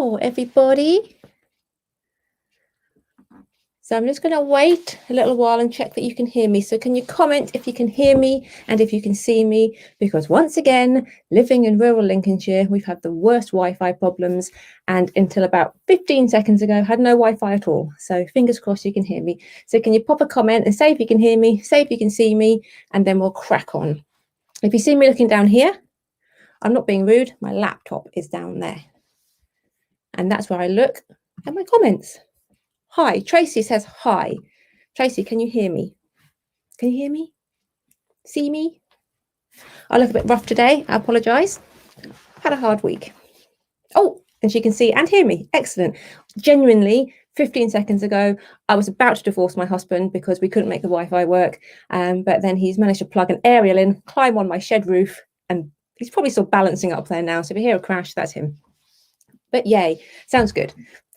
Hello, everybody. So I'm just going to wait a little while and check that you can hear me. So can you comment if you can hear me and if you can see me? Because once again, living in rural Lincolnshire, we've had the worst Wi-Fi problems. And until about 15 seconds ago, had no Wi-Fi at all. So fingers crossed you can hear me. So can you pop a comment and say if you can hear me, say if you can see me, and then we'll crack on. If you see me looking down here, I'm not being rude. My laptop is down there. And that's where I look at my comments. Hi, Tracy says hi. Tracy, can you hear me? Can you hear me? See me? I look a bit rough today. I apologise. Had a hard week. Oh, and she can see and hear me. Excellent. Genuinely, 15 seconds ago, I was about to divorce my husband because we couldn't make the Wi-Fi work. But then he's managed to plug an aerial in, climb on my shed roof, and he's probably still balancing up there now. So if you hear a crash, that's him. But yay, sounds good.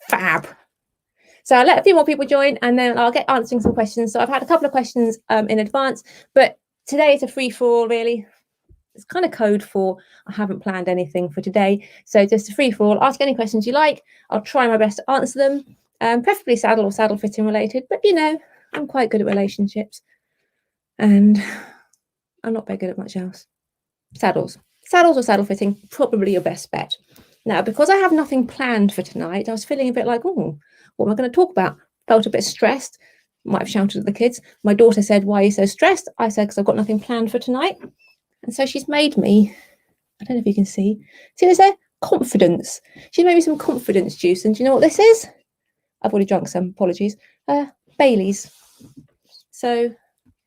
Fab. So I'll let a few more people join and then I'll get answering some questions. So I've had a couple of questions in advance, but today is a free-for-all really. It's kind of code for I haven't planned anything for today. So just a free-for-all. Ask any questions you like. I'll try my best to answer them, preferably saddle or saddle fitting related. But you know, I'm quite good at relationships and I'm not very good at much else. Saddles or saddle fitting, probably your best bet. Now, because I have nothing planned for tonight, I was feeling a bit like, oh, what am I going to talk about? Felt a bit stressed. Might have shouted at the kids. My daughter said, why are you so stressed? I said, because I've got nothing planned for tonight. And so she's made me, I don't know if you can see this there? Confidence. She made me some confidence juice. And do you know what this is? I've already drunk some, apologies. Bailey's. So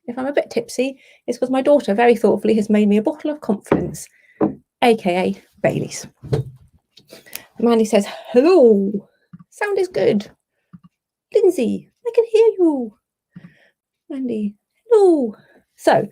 if I'm a bit tipsy, it's because my daughter very thoughtfully has made me a bottle of confidence, aka Bailey's. Mandy says, hello. Sound is good. Lindsay, I can hear you. Mandy, hello. So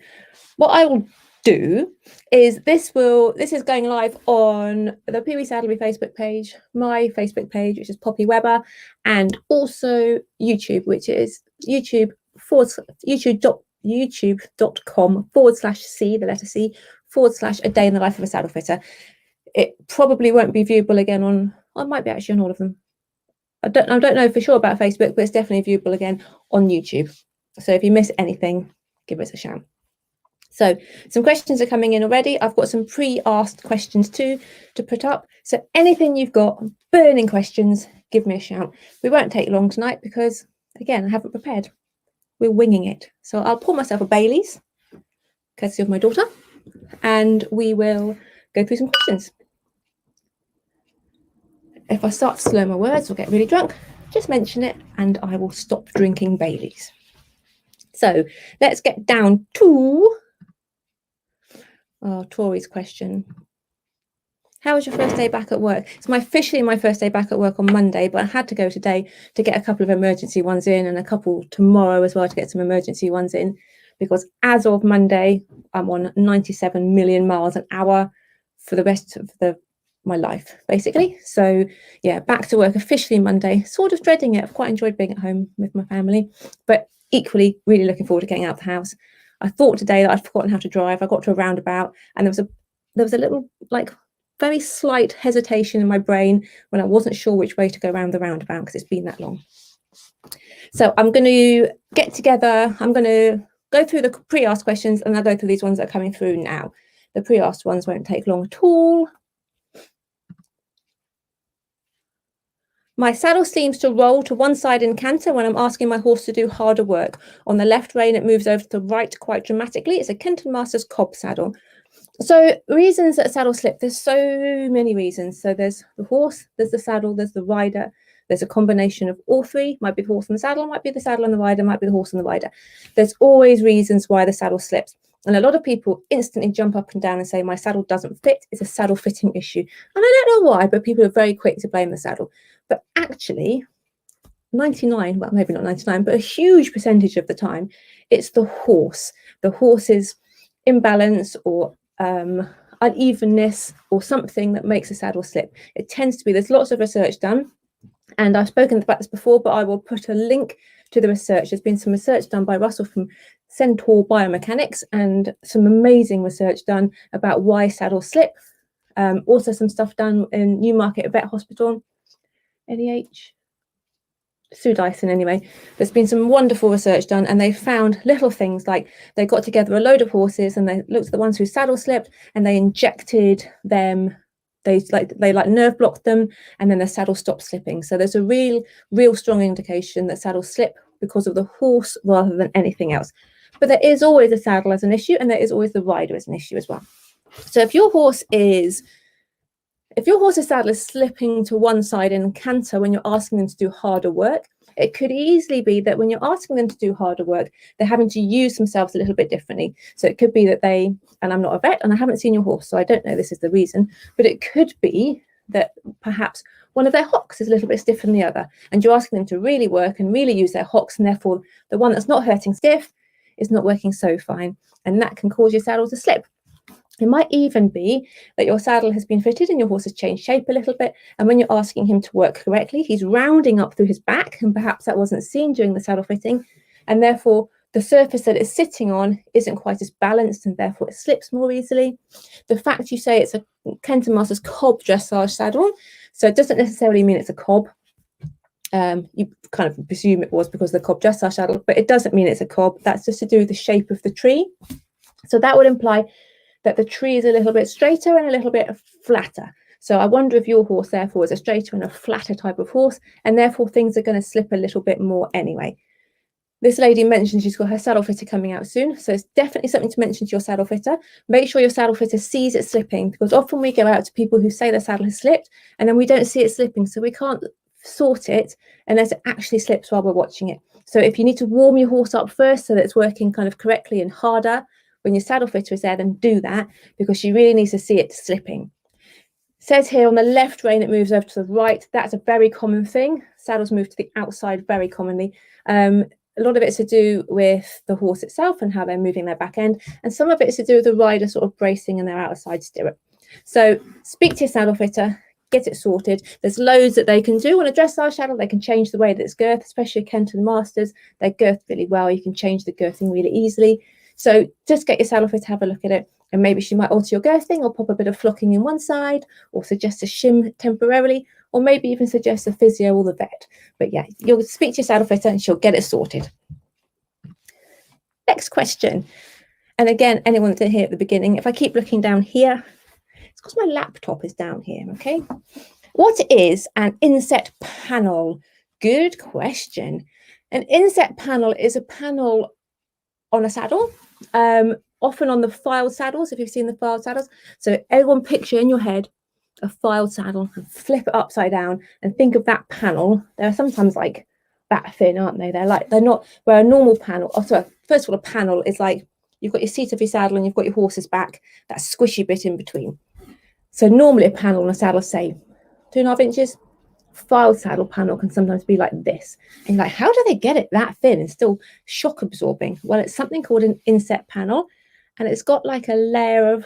what I will do is this is going live on the Pee Wee Saddlery Facebook page, my Facebook page, which is Poppy Webber, and also YouTube, which is youtube.com/C, the letter C, / a day in the life of a saddle fitter. It probably won't be viewable again on, I might be actually on all of them. I don't know for sure about Facebook, but it's definitely viewable again on YouTube. So if you miss anything, give us a shout. So some questions are coming in already. I've got some pre-asked questions too to put up. So anything you've got, burning questions, give me a shout. We won't take long tonight because, again, I haven't prepared. We're winging it. So I'll pour myself a Bailey's, courtesy of my daughter, and we will go through some questions. If I start to slur my words or get really drunk, just mention it and I will stop drinking Baileys. So let's get down to Tori's question. How was your first day back at work? It's officially my first day back at work on Monday, but I had to go today to get a couple of emergency ones in and a couple tomorrow as well to get some emergency ones in, because as of Monday, I'm on 97 million miles an hour for the rest of my life, basically. So yeah, back to work officially Monday, sort of dreading it. I've quite enjoyed being at home with my family, but equally really looking forward to getting out of the house. I thought today that I'd forgotten how to drive. I got to a roundabout and there was a little, like, very slight hesitation in my brain when I wasn't sure which way to go around the roundabout because it's been that long. So I'm going to get together. I'm going to go through the pre-asked questions and I'll go through these ones that are coming through now. The pre-asked ones won't take long at all. My saddle seems to roll to one side in canter when I'm asking my horse to do harder work. On the left rein, it moves over to the right quite dramatically. It's a Kenton Masters cob saddle. So reasons that saddle slip, there's so many reasons. So there's the horse, there's the saddle, there's the rider, there's a combination of all three. Might be the horse and the saddle, might be the saddle and the rider, might be the horse and the rider. There's always reasons why the saddle slips. And a lot of people instantly jump up and down and say, my saddle doesn't fit. It's a saddle fitting issue. And I don't know why, but people are very quick to blame the saddle. But actually, 99, well, maybe not 99, but a huge percentage of the time, it's the horse. The horse's imbalance or unevenness or something that makes a saddle slip. It tends to be, there's lots of research done. And I've spoken about this before, but I will put a link to the research. There's been some research done by Russell from Centaur Biomechanics and some amazing research done about why saddles slip. Also some stuff done in Newmarket Vet Hospital. LEH? Sue Dyson anyway. There's been some wonderful research done, and they found little things like they got together a load of horses and they looked at the ones who saddle slipped and they injected them. They nerve blocked them, and then the saddle stopped slipping. So there's a real strong indication that saddles slip because of the horse rather than anything else. But there is always a saddle as an issue, and there is always the rider as an issue as well. So if your horse's saddle is slipping to one side in canter when you're asking them to do harder work, it could easily be that when you're asking them to do harder work, they're having to use themselves a little bit differently. So it could be that and I'm not a vet and I haven't seen your horse, so I don't know this is the reason, but it could be that perhaps one of their hocks is a little bit stiffer than the other, and you're asking them to really work and really use their hocks, and therefore the one that's not hurting stiff is not working so fine, and that can cause your saddle to slip. It might even be that your saddle has been fitted and your horse has changed shape a little bit, and when you're asking him to work correctly, he's rounding up through his back, and perhaps that wasn't seen during the saddle fitting, and therefore the surface that it's sitting on isn't quite as balanced, and therefore it slips more easily. The fact you say it's a Kenton Masters cob dressage saddle, so it doesn't necessarily mean it's a cob. You kind of presume it was because of the cob dressage saddle, but it doesn't mean it's a cob. That's just to do with the shape of the tree. So that would imply that the tree is a little bit straighter and a little bit flatter. So I wonder if your horse therefore is a straighter and a flatter type of horse, and therefore things are going to slip a little bit more anyway. This lady mentioned she's got her saddle fitter coming out soon, so it's definitely something to mention to your saddle fitter. Make sure your saddle fitter sees it slipping, because often we go out to people who say their saddle has slipped and then we don't see it slipping, so we can't sort it unless it actually slips while we're watching it. So if you need to warm your horse up first so that it's working kind of correctly and harder when your saddle fitter is there, then do that, because she really needs to see it slipping. It says here on the left rein it moves over to the right. That's a very common thing. Saddles move to the outside very commonly. A lot of it's to do with the horse itself and how they're moving their back end, and some of it is to do with the rider sort of bracing in their outside stirrup. So speak to your saddle fitter, get it sorted. There's loads that they can do on a dressage saddle. They can change the way that it's girthed, especially Kenton Masters. They're girthed really well. You can change the girthing really easily. So just get your saddle fitter, have a look at it, and maybe she might alter your girthing or pop a bit of flocking in one side, or suggest a shim temporarily, or maybe even suggest a physio or the vet. But yeah, you'll speak to your saddle fitter and she'll get it sorted. Next question. And again, anyone that didn't hear at the beginning, if I keep looking down here, it's because my laptop is down here, okay? What is an inset panel? Good question. An inset panel is a panel on a saddle, often on the filed saddles, if you've seen the filed saddles. So everyone picture in your head a filed saddle and flip it upside down and think of that panel. They're sometimes like that thin, aren't they? They're not where a normal panel, so first of all, a panel is like you've got your seat of your saddle and you've got your horse's back, that squishy bit in between. So normally a panel on a saddle, say 2.5 inches. Filed saddle panel can sometimes be like this, and like, how do they get it that thin and still shock absorbing? Well, it's something called an inset panel, and it's got like a layer of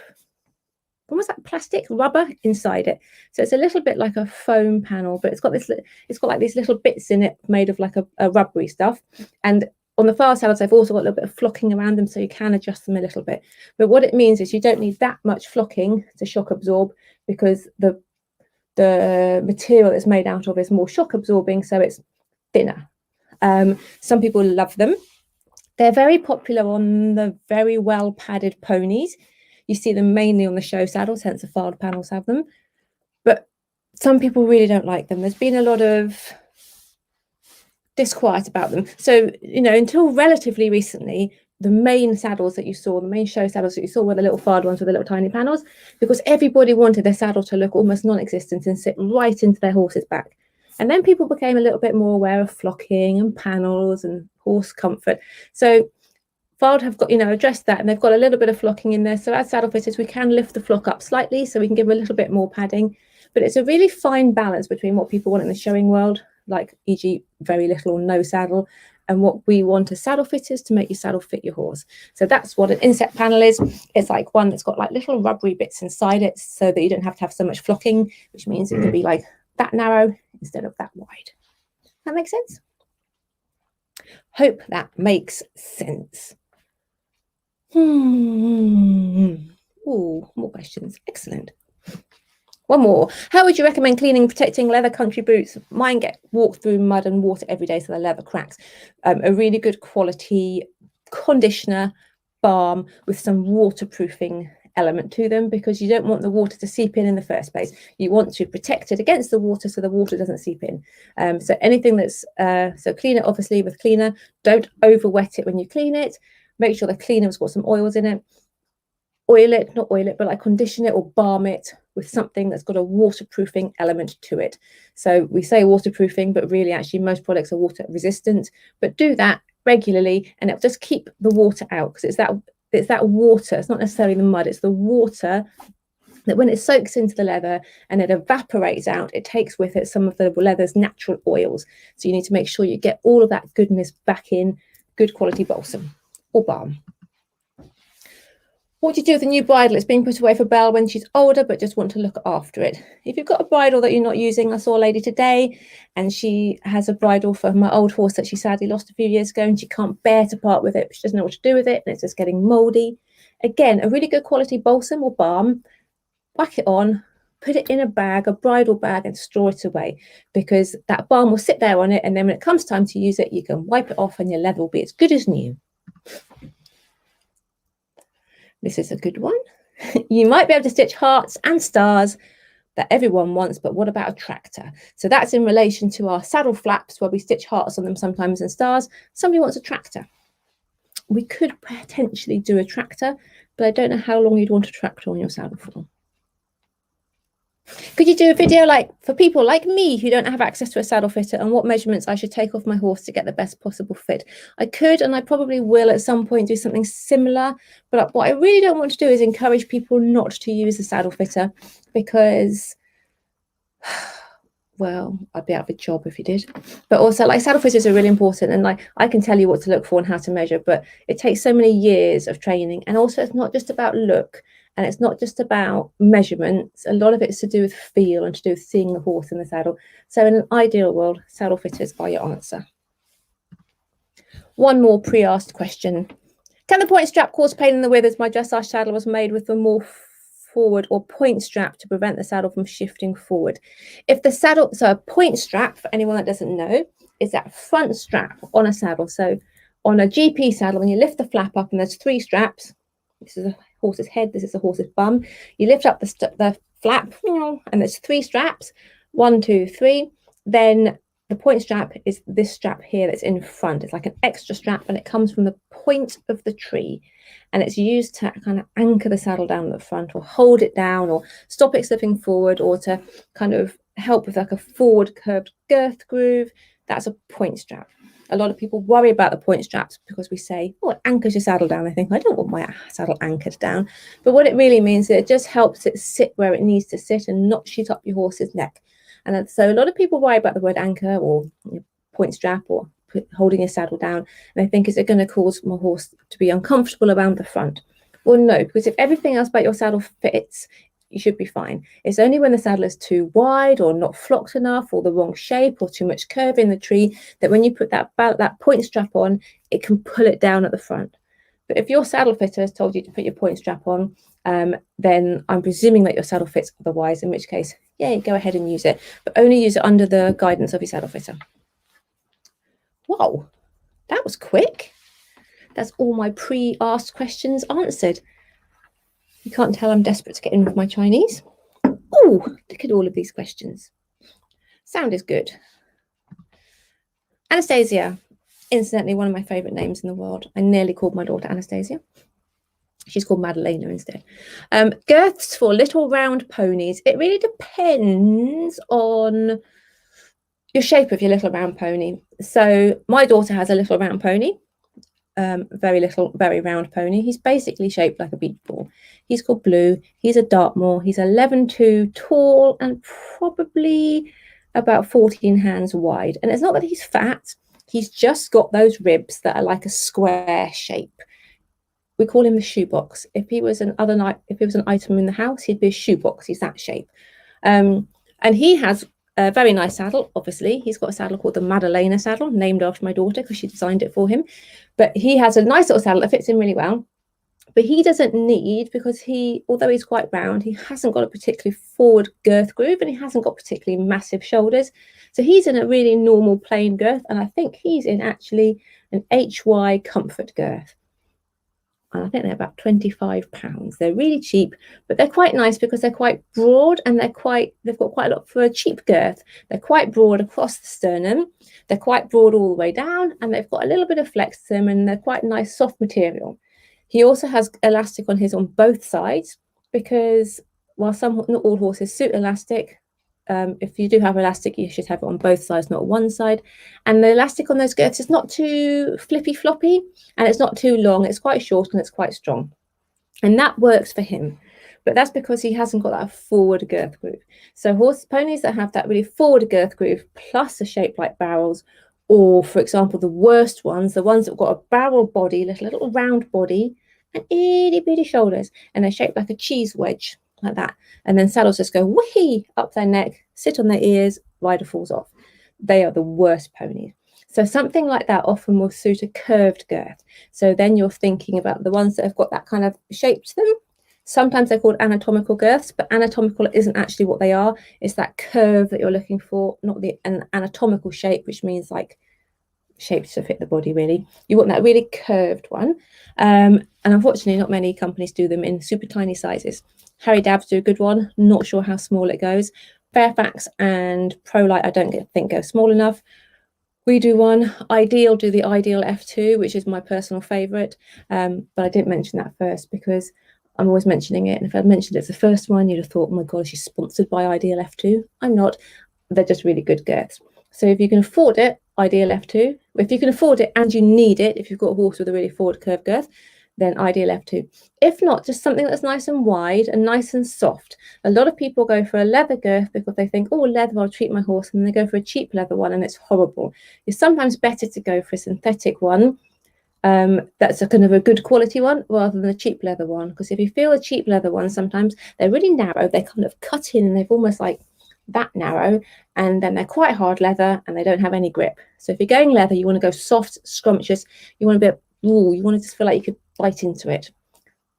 almost like plastic rubber inside it. So it's a little bit like a foam panel, but it's got like these little bits in it made of like a rubbery stuff. And on the filed saddles, they've also got a little bit of flocking around them, so you can adjust them a little bit. But what it means is you don't need that much flocking to shock absorb, because the material it's made out of is more shock absorbing, so it's thinner. Some people love them. They're very popular on the very well padded ponies. You see them mainly on the show saddles, hence the filed panels have them. But some people really don't like them. There's been a lot of disquiet about them. So, until relatively recently, the main saddles that you saw, the main show saddles that you saw, were the little filed ones with the little tiny panels, because everybody wanted their saddle to look almost non-existent and sit right into their horse's back. And then people became a little bit more aware of flocking and panels and horse comfort. So filed have got, addressed that, and they've got a little bit of flocking in there. So as saddle fitters, we can lift the flock up slightly so we can give a little bit more padding. But it's a really fine balance between what people want in the showing world, like e.g. very little or no saddle, and what we want as saddle fitters to make your saddle fit your horse. So that's what an inset panel is. It's like one that's got like little rubbery bits inside it, so that you don't have to have so much flocking, which means it can be like that narrow instead of that wide. That makes sense? Hope that makes sense. Ooh, more questions. Excellent. One more. How would you recommend cleaning and protecting leather country boots? Mine get walked through mud and water every day, so the leather cracks. A really good quality conditioner, balm with some waterproofing element to them, because you don't want the water to seep in the first place. You want to protect it against the water so the water doesn't seep in. So anything that's so clean it obviously with cleaner. Don't over wet it when you clean it. Make sure the cleaner's got some oils in it. Oil it, not oil it, but like condition it or balm it with something that's got a waterproofing element to it. So we say waterproofing, but really actually most products are water resistant. But do that regularly and it'll just keep the water out, because it's that water, it's not necessarily the mud, it's the water that when it soaks into the leather and it evaporates out, it takes with it some of the leather's natural oils. So you need to make sure you get all of that goodness back in good quality balsam or balm. What do you do with a new bridle? It's being put away for Belle when she's older, but just want to look after it. If you've got a bridle that you're not using, I saw a lady today and she has a bridle for my old horse that she sadly lost a few years ago, and she can't bear to part with it. She doesn't know what to do with it and it's just getting moldy. Again, a really good quality balsam or balm, whack it on, put it in a bag, a bridle bag, and store it away, because that balm will sit there on it, and then when it comes time to use it, you can wipe it off and your leather will be as good as new. This is a good one. You might be able to stitch hearts and stars that everyone wants, but what about a tractor? So that's in relation to our saddle flaps, where we stitch hearts on them sometimes and stars. Somebody wants a tractor. We could potentially do a tractor, but I don't know how long you'd want a tractor on your saddle for. Could you do a video like for people like me who don't have access to a saddle fitter, and what measurements I should take off my horse to get the best possible fit? I could, and I probably will at some point do something similar, but what I really don't want to do is encourage people not to use a saddle fitter, because well, I'd be out of a job if you did. But also, like, saddle fitters are really important, and like I can tell you what to look for and how to measure, but it takes so many years of training. And also it's not just about look, and it's not just about measurements. A lot of it's to do with feel and to do with seeing the horse in the saddle. So in an ideal world, saddle fitters are your answer. One more pre-asked question. Can the point strap cause pain in the withers? My dressage saddle was made with a more forward or point strap to prevent the saddle from shifting forward. If the saddle, so a point strap, for anyone that doesn't know, is that front strap on a saddle. So on a GP saddle, when you lift the flap up and there's three straps, this is a horse's head, this is a horse's bum, you lift up the flap and there's three straps, 1, 2, 3, then the point strap is this strap here that's in front. It's like an extra strap, and it comes from the point of the tree, and it's used to kind of anchor the saddle down at the front, or hold it down, or stop it slipping forward, or to kind of help with like a forward curved girth groove. That's a point strap. A lot of people worry about the point straps because we say, oh, it anchors your saddle down. I think, I don't want my saddle anchored down. But what it really means is it just helps it sit where it needs to sit and not shoot up your horse's neck. And so a lot of people worry about the word anchor or point strap or holding your saddle down. And I think, is it going to cause my horse to be uncomfortable around the front? Well, no, because if everything else about your saddle fits, you should be fine. It's only when the saddle is too wide or not flocked enough or the wrong shape or too much curve in the tree that when you put that point strap on, it can pull it down at the front. But if your saddle fitter has told you to put your point strap on, then I'm presuming that your saddle fits otherwise, in which case, yeah, go ahead and use it, but only use it under the guidance of your saddle fitter. Whoa, that was quick. That's all my pre-asked questions answered. You can't tell I'm desperate to get in with my Chinese. Oh, look at all of these questions. Sound is good. Anastasia, incidentally, one of my favourite names in the world. I nearly called my daughter Anastasia. She's called Madalena instead. Girths for little round ponies. It really depends on your shape of your little round pony. So my daughter has a little round pony. Very little, very round pony. He's basically shaped like a beach ball. He's called Blue. He's a Dartmoor. He's 11'2" tall and probably about 14 hands wide. And it's not that he's fat. He's just got those ribs that are like a square shape. We call him the shoebox. If he was an item in the house, he'd be a shoebox. He's that shape. And he has a very nice saddle, obviously. He's got a saddle called the Madalena saddle, named after my daughter because she designed it for him. But he has a nice little saddle that fits in really well. But he doesn't need, because although he's quite round, he hasn't got a particularly forward girth groove, and he hasn't got particularly massive shoulders. So he's in a really normal plain girth, and I think he's in actually an HY comfort girth. And I think they're about £25. They're really cheap, but they're quite nice because they're quite broad, and they've got quite a lot for a cheap girth. They're quite broad across the sternum. They're quite broad all the way down, and they've got a little bit of flex to them, and they're quite nice soft material. He also has elastic on his on both sides, because while not all horses suit elastic, if you do have elastic, you should have it on both sides, not one side. And the elastic on those girths is not too flippy floppy, and it's not too long. It's quite short and it's quite strong, and that works for him. But that's because he hasn't got that forward girth groove. So ponies that have that really forward girth groove plus a shape like barrels, or for example the worst ones, the ones that have got a barrel body, little round body, and itty bitty shoulders, and they're shaped like a cheese wedge, like that, and then saddles just go whee up their neck, sit on their ears, rider falls off. They are the worst ponies. So something like that often will suit a curved girth. So then you're thinking about the ones that have got that kind of shape to them. Sometimes they're called anatomical girths, but anatomical isn't actually what they are. It's that curve that you're looking for, not an anatomical shape, which means like shaped to fit the body, really. You want that really curved one. And unfortunately, not many companies do them in super tiny sizes. Harry Dabbs do a good one. Not sure how small it goes. Fairfax and ProLite, I don't think go small enough. We do one. Ideal do the Ideal F2, which is my personal favourite. But I didn't mention that first because I'm always mentioning it. And if I'd mentioned it's the first one, you'd have thought, oh my God, she's sponsored by Ideal F2. I'm not. They're just really good girths. So if you can afford it, Ideal F2. If you can afford it and you need it, if you've got a horse with a really forward curved girth, then Ideal F2. If not, just something that's nice and wide and nice and soft. A lot of people go for a leather girth because they think, oh, leather, I'll treat my horse, and then they go for a cheap leather one and it's horrible. It's sometimes better to go for a synthetic one that's a kind of a good quality one rather than a cheap leather one, because if you feel a cheap leather one, sometimes they're really narrow, they kind of cut in and they've almost like that narrow, and then they're quite hard leather and they don't have any grip. So if you're going leather, you want to go soft, scrumptious, you want to be you want to just feel like you could bite into it.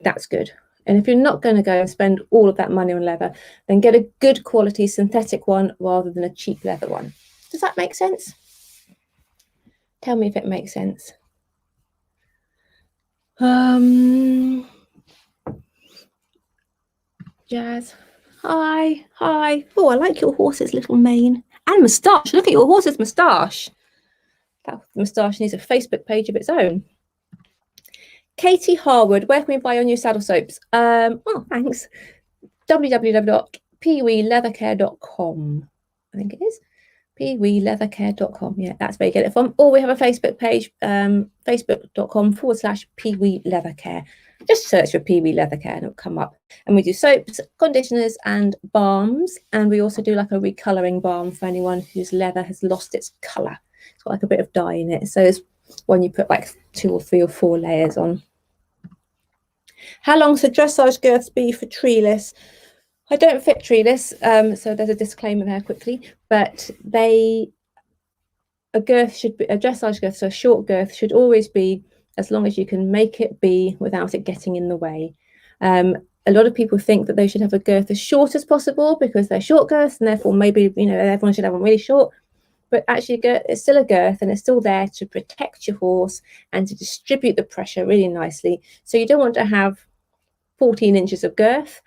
That's good. And if you're not going to go and spend all of that money on leather, then get a good quality synthetic one rather than a cheap leather one. Does that make sense? Tell me if it makes sense. Jazz, hi. Oh, I like your horse's little mane and moustache. Look at your horse's moustache. That moustache needs a Facebook page of its own. Katie Harwood, where can we buy your new saddle soaps? Oh, thanks. www.peeweeleathercare.com. I think it is. peeweeleathercare.com. Yeah, that's where you get it from. Or we have a Facebook page, facebook.com/peeweeleathercare. Just search for Peewee Leather Care and it'll come up. And we do soaps, conditioners, and balms. And we also do like a recolouring balm for anyone whose leather has lost its colour. It's got like a bit of dye in it. So it's when you put like 2 or 3 or 4 layers on. How long should dressage girths be for treeless? I don't fit treeless, so there's a disclaimer there quickly. But a girth should be a dressage girth, so a short girth should always be as long as you can make it be without it getting in the way. A lot of people think that they should have a girth as short as possible because they're short girths, and therefore maybe everyone should have one really short. But actually, it's still a girth, and it's still there to protect your horse and to distribute the pressure really nicely. So you don't want to have 14 inches of girth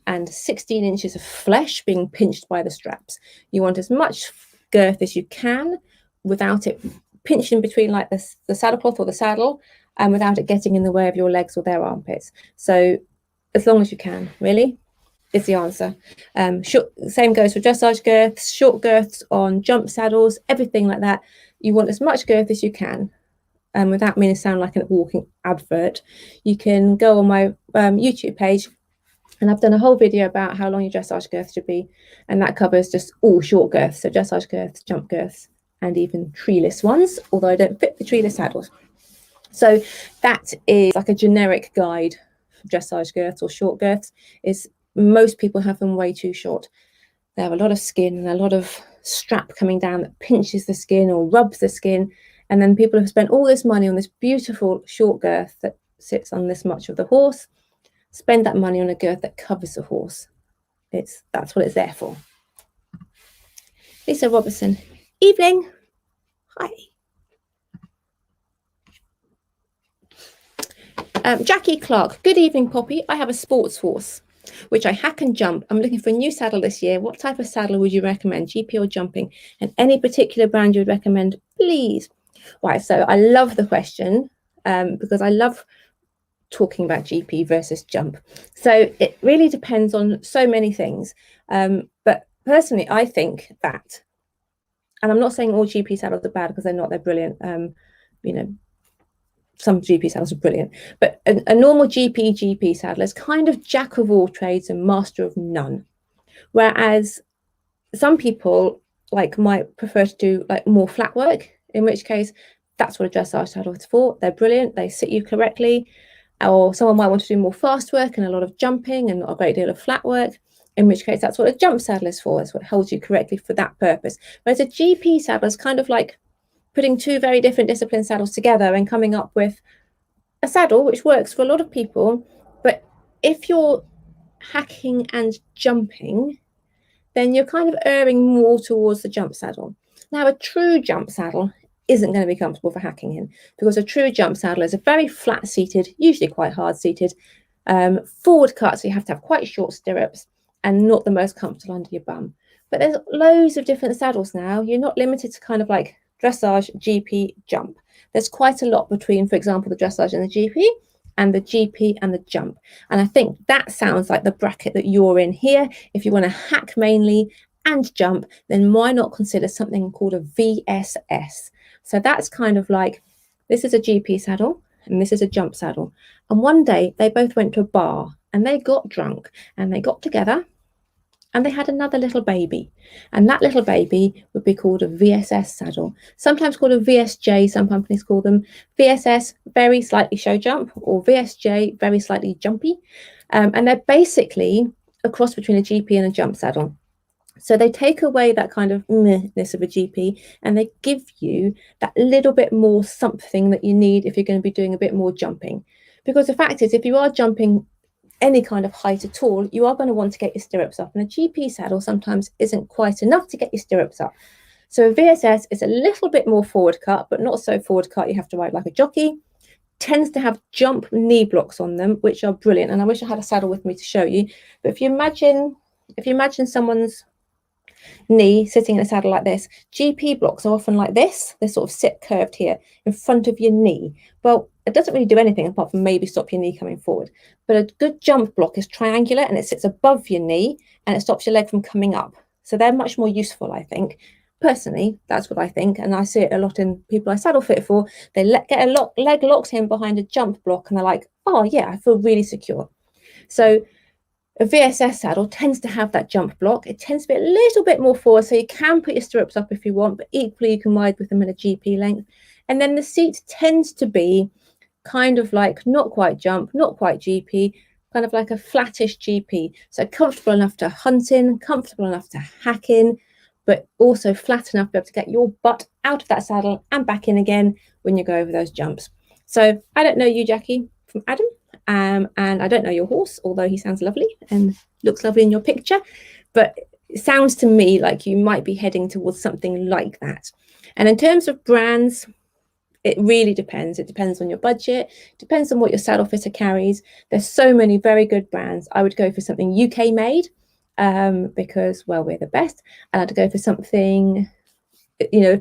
and 16 inches of flesh being pinched by the straps. You want as much girth as you can without it pinching between like the saddlecloth or the saddle, and without it getting in the way of your legs or their armpits. So as long as you can, really, is the answer. Same goes for dressage girths, short girths on jump saddles, everything like that. You want as much girth as you can. Without meaning to sound like an walking advert, you can go on my YouTube page, and I've done a whole video about how long your dressage girth should be, and that covers just all short girths, so dressage girths, jump girths, and even treeless ones, although I don't fit the treeless saddles. So that is like a generic guide for dressage girths or short girths. Is most people have them way too short. They have a lot of skin and a lot of strap coming down that pinches the skin or rubs the skin. And then people have spent all this money on this beautiful short girth that sits on this much of the horse. Spend that money on a girth that covers the horse. That's what it's there for. Lisa Robertson, evening. Hi. Jackie Clark, good evening, Poppy. I have a sports horse, which I hack and jump. I'm looking for a new saddle this year. What type of saddle would you recommend, GP or jumping? And any particular brand you would recommend, please? Right, so I love the question because I love talking about GP versus jump. So it really depends on so many things. But personally, I think that, and I'm not saying all GP saddles are bad because they're not, they're brilliant. You know, some GP saddles are brilliant, but a normal GP saddle is kind of jack of all trades and master of none. Whereas some people might prefer to do more flat work, in which case that's what a dressage saddle is for. They're brilliant, they sit you correctly. Or someone might want to do more fast work and a lot of jumping and not a great deal of flat work, in which case that's what a jump saddle is for. It's what holds you correctly for that purpose. Whereas a GP saddle is kind of like putting two very different discipline saddles together and coming up with a saddle which works for a lot of people. But if you're hacking and jumping, then you're kind of erring more towards the jump saddle. Now, a true jump saddle isn't going to be comfortable for hacking in, because a true jump saddle is a very flat seated, usually quite hard seated, forward cut, so you have to have quite short stirrups and not the most comfortable under your bum. But there's loads of different saddles now. You're not limited to kind of like dressage, GP, jump. There's quite a lot between, for example, the dressage and the GP and the jump. And I think that sounds like the bracket that you're in here. If you want to hack mainly and jump, then why not consider something called a VSS? So that's kind of like, this is a GP saddle and this is a jump saddle. And one day they both went to a bar and they got drunk and they got together and they had another little baby. And that little baby would be called a VSS saddle, sometimes called a VSJ. Some companies call them VSS, very slightly show jump, or VSJ, very slightly jumpy. And they're basically a cross between a GP and a jump saddle. So they take away that kind of meh-ness of a GP and they give you that little bit more something that you need if you're going to be doing a bit more jumping. Because the fact is, if you are jumping any kind of height at all, you are going to want to get your stirrups up, and a GP saddle sometimes isn't quite enough to get your stirrups up. So a VSS is a little bit more forward cut, but not so forward cut you have to ride like a jockey. Tends to have jump knee blocks on them, which are brilliant. And I wish I had a saddle with me to show you. But if you imagine someone's knee sitting in a saddle like this, GP blocks are often like this. They sort of sit curved here in front of your knee. Well, it doesn't really do anything apart from maybe stop your knee coming forward. But a good jump block is triangular and it sits above your knee and it stops your leg from coming up. So they're much more useful, I think. Personally, that's what I think. And I see it a lot in people I saddle fit for. They get a leg locked in behind a jump block and they're like, oh yeah, I feel really secure. So a VSS saddle tends to have that jump block. It tends to be a little bit more forward, so you can put your stirrups up if you want, but equally you can ride with them in a GP length. And then the seat tends to be kind of like not quite jump, not quite GP, kind of like a flattish GP. So comfortable enough to hunt in, comfortable enough to hack in, but also flat enough to be able to get your butt out of that saddle and back in again when you go over those jumps. So I don't know you, Jackie, from Adam. And I don't know your horse, although he sounds lovely and looks lovely in your picture. But it sounds to me like you might be heading towards something like that. And in terms of brands, it really depends. It depends on your budget. It depends on what your saddle fitter carries. There's so many very good brands. I would go for something UK made because, well, we're the best. And I'd go for something,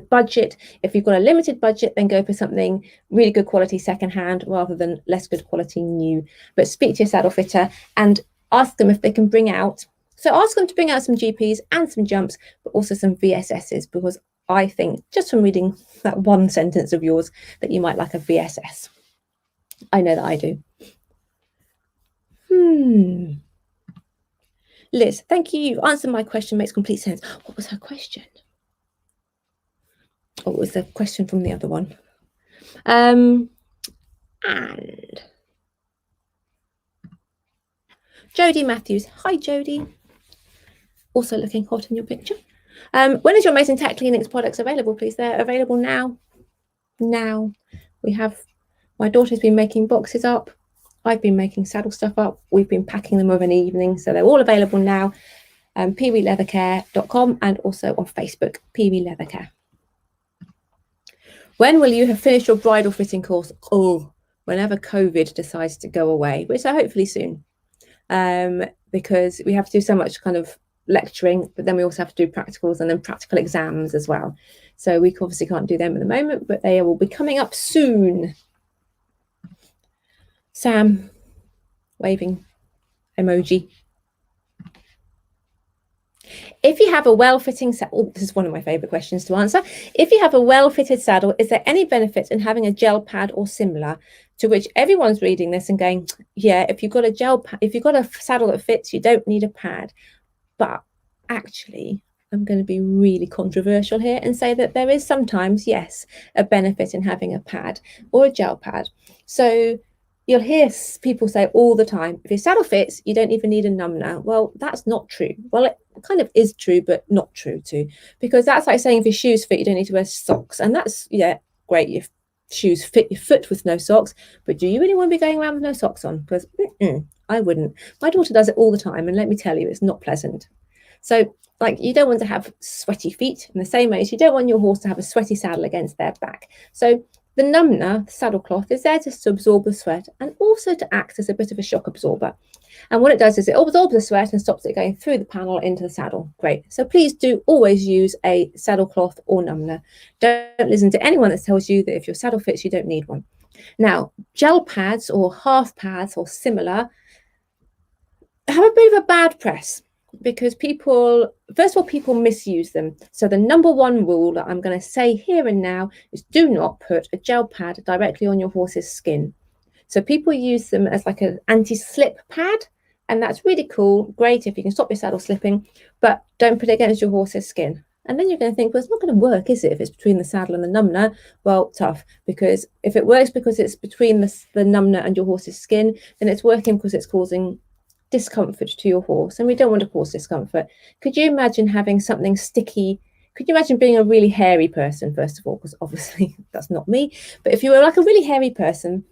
budget. If you've got a limited budget, then go for something really good quality secondhand rather than less good quality new. But speak to your saddle fitter and ask them if they can bring out. So ask them to bring out some GPs and some jumps, but also some VSSs, because I think just from reading that one sentence of yours that you might like a VSS. I know that I do. Liz, thank you. You answered my question. Makes complete sense. What was her question? Oh, it was the question from the other one. And Jodie Matthews. Hi, Jodie. Also looking hot in your picture. When is your Amazing Tech Cleanings products available, please? They're available now. We have My daughter's been making boxes up. I've been making saddle stuff up. We've been packing them of an evening. So they're all available now. peeweeleathercare.com and also on Facebook, Peewee Leather Care. When will you have finished your bridal fitting course? Oh, whenever COVID decides to go away, which I hopefully soon, because we have to do so much kind of lecturing, but then we also have to do practicals and then practical exams as well. So we obviously can't do them at the moment, but they will be coming up soon. Sam, waving emoji. If you have a well-fitting saddle, oh, this is one of my favorite questions to answer. If you have a well-fitted saddle, is there any benefit in having a gel pad or similar? To which everyone's reading this and going, yeah, if you've got a gel pad, if you've got a saddle that fits, you don't need a pad. But actually, I'm going to be really controversial here and say that there is sometimes, yes, a benefit in having a pad or a gel pad. So you'll hear people say all the time, if your saddle fits, you don't even need a numner. Well, that's not true. Well, it kind of is true, but not true too, because that's like saying if your shoes fit, you don't need to wear socks. And that's, yeah, great if shoes fit your foot with no socks, but do you really want to be going around with no socks on? Because I wouldn't. My daughter does it all the time, and let me tell you, it's not pleasant. So, like, you don't want to have sweaty feet in the same way as you don't want your horse to have a sweaty saddle against their back. So the numner, the saddle cloth, is there just to absorb the sweat and also to act as a bit of a shock absorber. And what it does is it absorbs the sweat and stops it going through the panel into the saddle. Great. So please do always use a saddle cloth or numner. Don't listen to anyone that tells you that if your saddle fits, you don't need one. Now, gel pads or half pads or similar have a bit of a bad press, because people, first of all, people misuse them. So the number one rule that I'm going to say here and now is do not put a gel pad directly on your horse's skin. So people use them as like an anti-slip pad, and that's really cool, great if you can stop your saddle slipping, but don't put it against your horse's skin. And then you're going to think, well, it's not going to work, is it, if it's between the saddle and the numner? Well, tough, because if it works because it's between the numner and your horse's skin, then it's working because it's causing discomfort to your horse, and we don't want to cause discomfort. Could you imagine having something sticky? Could you imagine being a really hairy person, first of all, because obviously that's not me, but if you were like a really hairy person,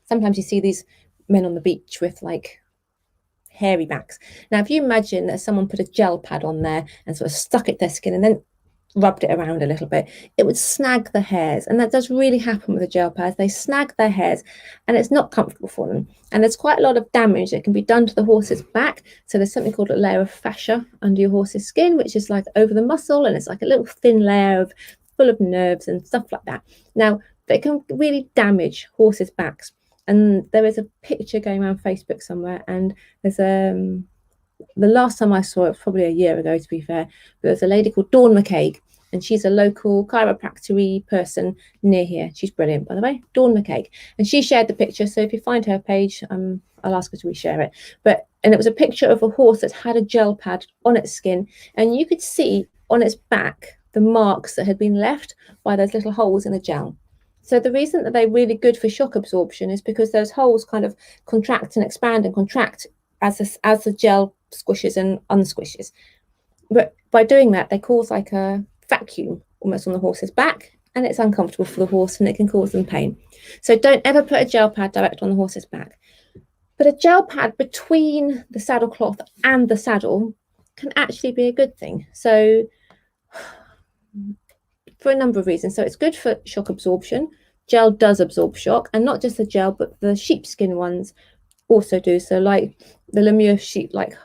sometimes you see these men on the beach with like hairy backs. Now, if you imagine that someone put a gel pad on there and sort of stuck it to their skin and then rubbed it around a little bit, it would snag the hairs. And that does really happen with the gel pads. They snag their hairs and it's not comfortable for them. And there's quite a lot of damage that can be done to the horse's back. So there's something called a layer of fascia under your horse's skin, which is like over the muscle, and it's like a little thin layer full of nerves and stuff like that. Now, they can really damage horses' backs. And there is a picture going around Facebook somewhere, and there's the last time I saw it, probably a year ago, to be fair, but there's a lady called Dawn McCaig, and she's a local chiropractic person near here. She's brilliant, by the way, Dawn McCaig. And she shared the picture, so if you find her page, I'll ask her to reshare it. And it was a picture of a horse that had a gel pad on its skin, and you could see on its back the marks that had been left by those little holes in the gel. So the reason that they're really good for shock absorption is because those holes kind of contract and expand and contract as the gel squishes and unsquishes. But by doing that, they cause like a vacuum almost on the horse's back, and it's uncomfortable for the horse and it can cause them pain. So don't ever put a gel pad direct on the horse's back. But a gel pad between the saddle cloth and the saddle can actually be a good thing. So for a number of reasons. So it's good for shock absorption. Gel does absorb shock, and not just the gel, but the sheepskin ones also do. So like the Lemure sheep, like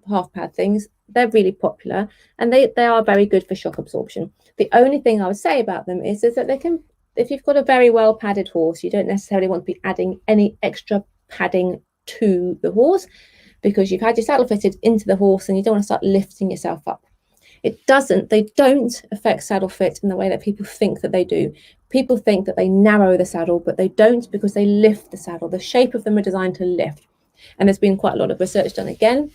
half pad things, they're really popular, and they are very good for shock absorption. The only thing I would say about them is that they can, if you've got a very well padded horse, you don't necessarily want to be adding any extra padding to the horse, because you've had your saddle fitted into the horse and you don't want to start lifting yourself up. They don't affect saddle fit in the way that people think that they do. People think that they narrow the saddle, but they don't, because they lift the saddle. The shape of them are designed to lift. And there's been quite a lot of research done again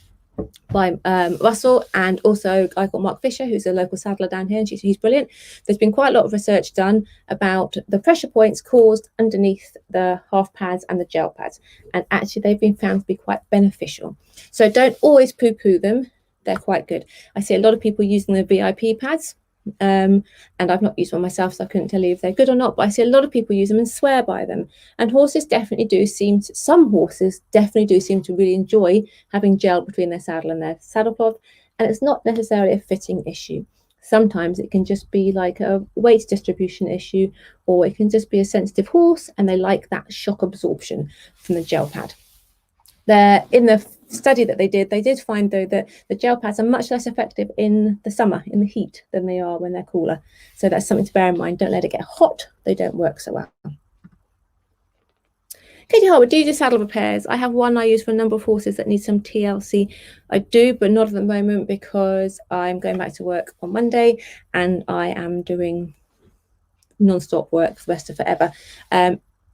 by Russell, and also a guy called Mark Fisher, who's a local saddler down here, and he's brilliant. There's been quite a lot of research done about the pressure points caused underneath the half pads and the gel pads, and actually they've been found to be quite beneficial. So don't always poo-poo them. They're quite good. I see a lot of people using the VIP pads. And I've not used one myself, so I couldn't tell you if they're good or not, but I see a lot of people use them and swear by them. And some horses definitely do seem to really enjoy having gel between their saddle and their saddle cloth. And it's not necessarily a fitting issue. Sometimes it can just be like a weight distribution issue, or it can just be a sensitive horse and they like that shock absorption from the gel pad. In the study that they did find, though, that the gel pads are much less effective in the summer, in the heat, than they are when they're cooler. So that's something to bear in mind. Don't let it get hot. They don't work so well. Katie Harwood, do you do saddle repairs? I have one I use for a number of horses that need some TLC. I do, but not at the moment because I'm going back to work on Monday and I am doing non-stop work for the rest of forever.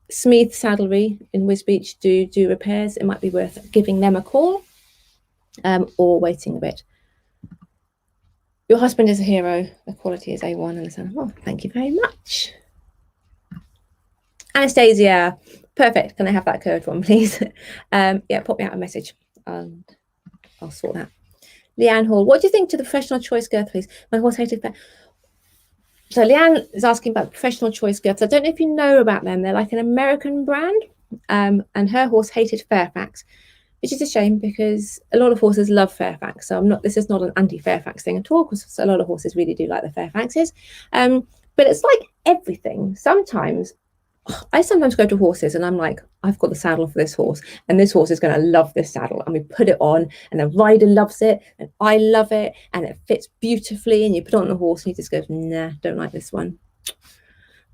Smith Saddlery in Wisbech do repairs. It might be worth giving them a call or waiting a bit. Your husband is a hero. The quality is A1. And oh, thank you very much. Anastasia, perfect. Can I have that curved one, please? Yeah, pop me out a message and I'll sort that. Leanne Hall, what do you think to the professional choice girth, please? My horse hated that. So Leanne is asking about professional choice girths. I don't know if you know about them. They're like an American brand, and her horse hated Fairfax, which is a shame because a lot of horses love Fairfax. So this is not an anti-Fairfax thing at all, because a lot of horses really do like the Fairfaxes. But it's like everything. I sometimes go to horses and I'm like, I've got the saddle for this horse and this horse is going to love this saddle. And we put it on and the rider loves it and I love it and it fits beautifully. And you put it on the horse and he just goes, nah, don't like this one.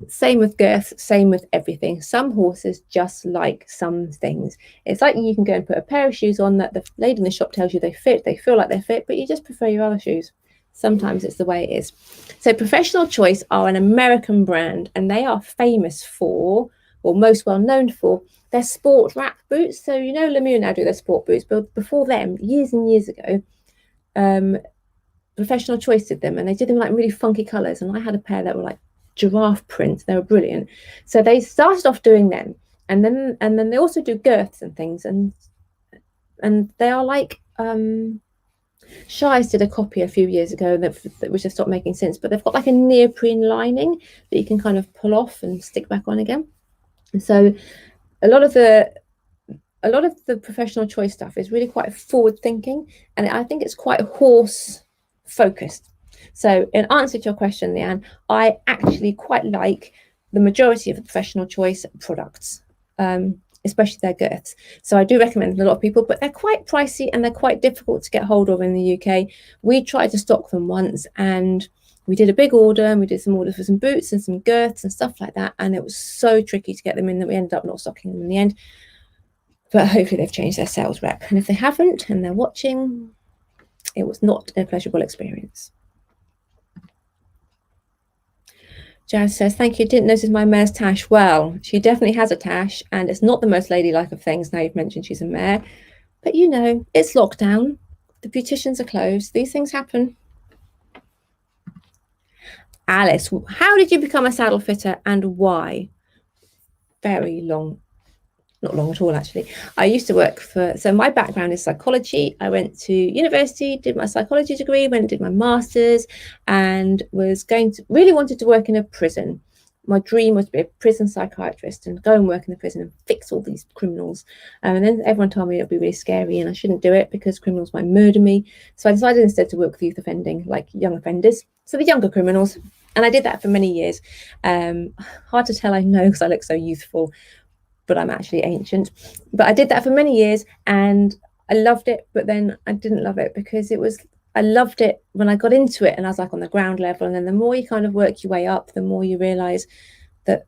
Same with girth, same with everything. Some horses just like some things. It's like you can go and put a pair of shoes on that the lady in the shop tells you they fit, they feel like they fit, but you just prefer your other shoes. Sometimes it's the way it is. So Professional Choice are an American brand and they are famous for, or most well known for, their sport wrap boots. So you know Lemieux now do their sport boots, but before them, years and years ago, Professional Choice did them and they did them like really funky colours. And I had a pair that were like giraffe print. They were brilliant. So they started off doing them and then they also do girths and things and they are like Shies did a copy a few years ago which have stopped making sense, but they've got like a neoprene lining that you can kind of pull off and stick back on again. And so a lot of the Professional Choice stuff is really quite forward thinking, and I think it's quite horse focused. So in answer to your question, Leanne, I actually quite like the majority of the Professional Choice products, especially their girths. So I do recommend them to a lot of people, but they're quite pricey and they're quite difficult to get hold of in the UK. We tried to stock them once and we did a big order and we did some orders for some boots and some girths and stuff like that. And it was so tricky to get them in that we ended up not stocking them in the end. But hopefully they've changed their sales rep. And if they haven't and they're watching, it was not a pleasurable experience. Jazz says, thank you. Didn't notice my mare's tash. Well, she definitely has a tash and it's not the most ladylike of things. Now you've mentioned she's a mare, but you know, it's lockdown. The beauticians are closed. These things happen. Alice, how did you become a saddle fitter and why? Very long. Not long at all, actually. I used to work so my background is psychology. I went to university, did my psychology degree, went and did my master's, and really wanted to work in a prison. My dream was to be a prison psychiatrist and go and work in the prison and fix all these criminals. And then everyone told me it would be really scary and I shouldn't do it because criminals might murder me. So I decided instead to work with youth offending, like young offenders, so the younger criminals. And I did that for many years. Hard to tell, I know, because I look so youthful, but I'm actually ancient. But I did that for many years and I loved it, but then I didn't love it because I loved it when I got into it and I was like on the ground level. And then the more you kind of work your way up, the more you realize that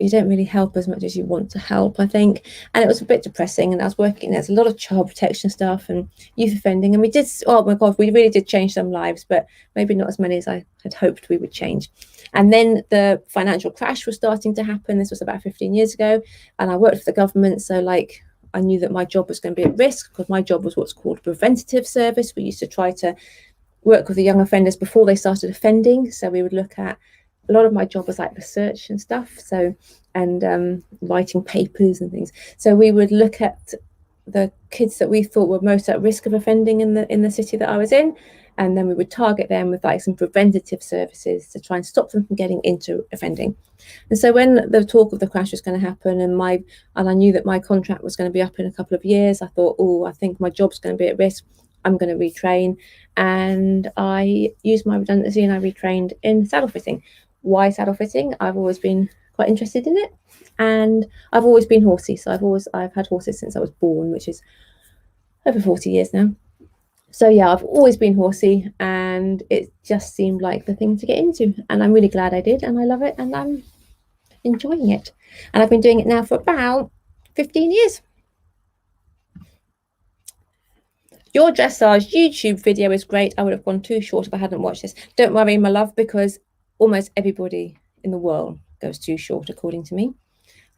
you don't really help as much as you want to help, I think. And it was a bit depressing. And I was working, there's a lot of child protection stuff and youth offending. And oh my God, we really did change some lives, but maybe not as many as I had hoped we would change. And then the financial crash was starting to happen. This was about 15 years ago. And I worked for the government. So like, I knew that my job was going to be at risk because my job was what's called a preventative service. We used to try to work with the young offenders before they started offending. So we would look at, a lot of my job was like research and stuff. So, and writing papers and things. So we would look at the kids that we thought were most at risk of offending in the city that I was in, and then we would target them with like some preventative services to try and stop them from getting into offending. And so when the talk of the crash was going to happen, and I knew that my contract was going to be up in a couple of years, I thought, oh, I think my job's going to be at risk. I'm going to retrain, and I used my redundancy and I retrained in saddle fitting. Why saddle fitting? I've always been quite interested in it, and I've always been horsey. So I've had horses since I was born, which is over 40 years now. So yeah, I've always been horsey, and it just seemed like the thing to get into, and I'm really glad I did, and I love it, and I'm enjoying it, and I've been doing it now for about 15 years. Your dressage YouTube video is great. I would have gone too short if I hadn't watched this. Don't worry, my love, because almost everybody in the world goes too short, according to me.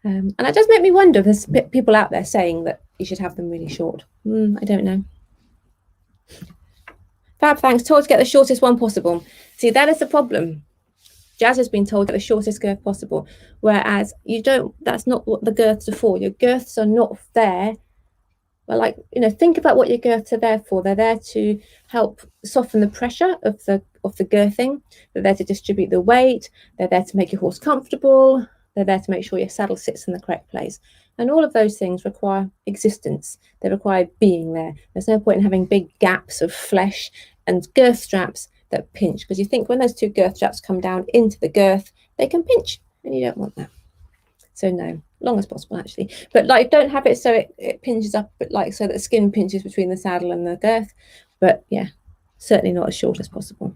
And it does make me wonder if there's people out there saying that you should have them really short. I don't know. Fab, thanks. Told to get the shortest one possible. See, that is the problem. Jazz has been told to get the shortest girth possible, whereas you don't. That's not what the girths are for. Your girths are not there. Well, like, think about what your girths are there for. They're there to help soften the pressure of the girthing. They're there to distribute the weight. They're there to make your horse comfortable. They're there to make sure your saddle sits in the correct place. And all of those things require existence. They require being there. There's no point in having big gaps of flesh and girth straps that pinch, because you think when those two girth straps come down into the girth, they can pinch, and you don't want that. So no, long as possible actually, but like don't have it so it pinches up, but like so that the skin pinches between the saddle and the girth. But yeah, certainly not as short as possible.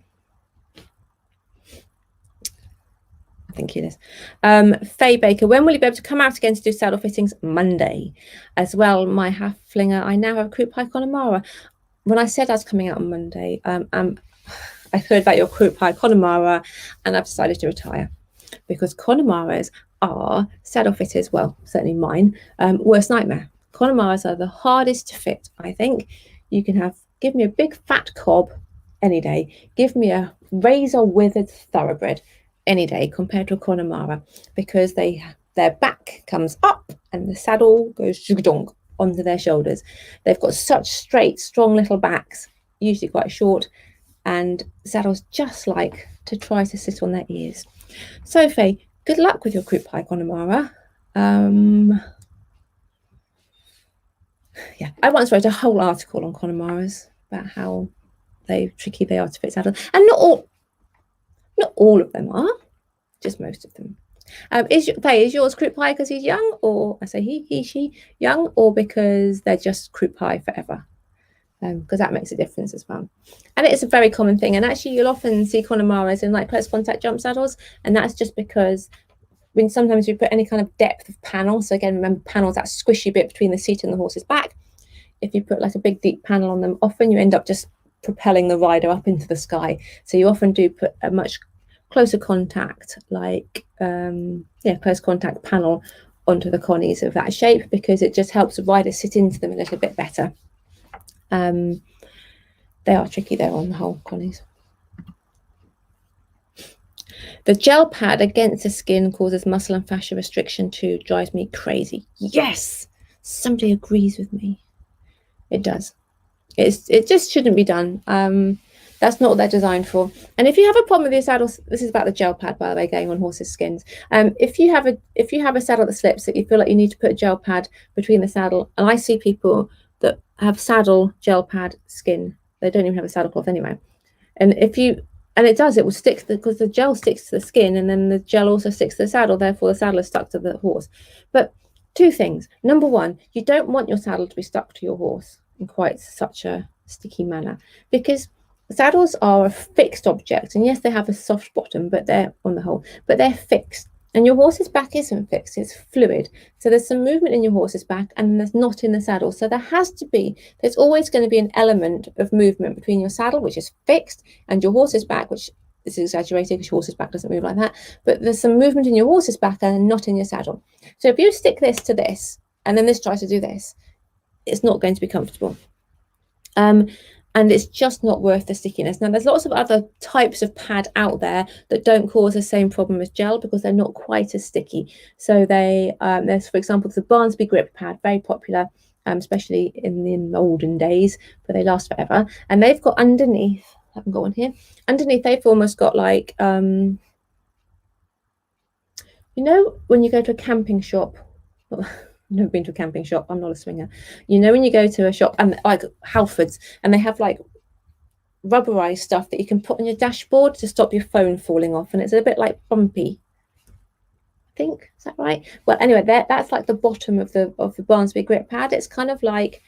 Thank you, Liz. Faye Baker, when will you be able to come out again to do saddle fittings? Monday. As well, my halflinger, I now have a croup high Connemara. When I said I was coming out on Monday, I heard about your croup high Connemara, and I've decided to retire, because Connemaras are saddle fitters, well, certainly mine, worst nightmare. Connemaras are the hardest to fit, I think. You can give me a big fat cob any day. Give me a razor withered thoroughbred any day compared to a Connemara, because their back comes up and the saddle goes onto their shoulders. They've got such straight, strong little backs, usually quite short, and saddles just like to try to sit on their ears. So Faye, good luck with your croup high Connemara. Yeah, I once wrote a whole article on Connemaras about how tricky they are to fit saddle, and not all of them are, just most of them. Is yours croup high because he's young, or I say he, she, young, or because they're just croup high forever? Because that makes a difference as well. And it's a very common thing, and actually you'll often see Connemaras in like close contact jump saddles, and that's just because when sometimes we put any kind of depth of panel, so again, remember panel's that squishy bit between the seat and the horse's back. If you put like a big deep panel on them, often you end up just propelling the rider up into the sky. So you often do put a much closer contact, like close contact panel onto the connies of that shape, because it just helps the rider sit into them a little bit better. They are tricky though on the whole, connies. The gel pad against the skin causes muscle and fascia restriction too. Drives me crazy. Yes, somebody agrees with me. It does. It just shouldn't be done. That's not what they're designed for. And if you have a problem with your saddles, this is about the gel pad, by the way, going on horses' skins. If you have a saddle that slips, that you feel like you need to put a gel pad between the saddle, and I see people that have saddle gel pad skin. They don't even have a saddle cloth anyway. And it will stick, because the gel sticks to the skin, and then the gel also sticks to the saddle. Therefore, the saddle is stuck to the horse. But two things. Number one, you don't want your saddle to be stuck to your horse in quite such a sticky manner, because saddles are a fixed object, and yes, they have a soft bottom, but they're on the whole, but they're fixed. And your horse's back isn't fixed, it's fluid. So there's some movement in your horse's back, and there's not in the saddle. So there's always going to be an element of movement between your saddle, which is fixed, and your horse's back, which is exaggerated because your horse's back doesn't move like that. But there's some movement in your horse's back and not in your saddle. So if you stick this to this, and then this tries to do this, it's not going to be comfortable. And it's just not worth the stickiness. Now, there's lots of other types of pad out there that don't cause the same problem as gel, because they're not quite as sticky. So there's, for example, the Barnsby grip pad, very popular. especially in the olden days, but they last forever. And they've got underneath, I haven't got one here, underneath they've almost got like, you know, when you go to a camping shop, I've never been to a camping shop, I'm not a swinger. You know, when you go to a shop, and like Halfords, and they have like rubberized stuff that you can put on your dashboard to stop your phone falling off, and it's a bit like bumpy. I think, is that right? Well, anyway, that's like the bottom of the Barnsby grip pad. It's kind of like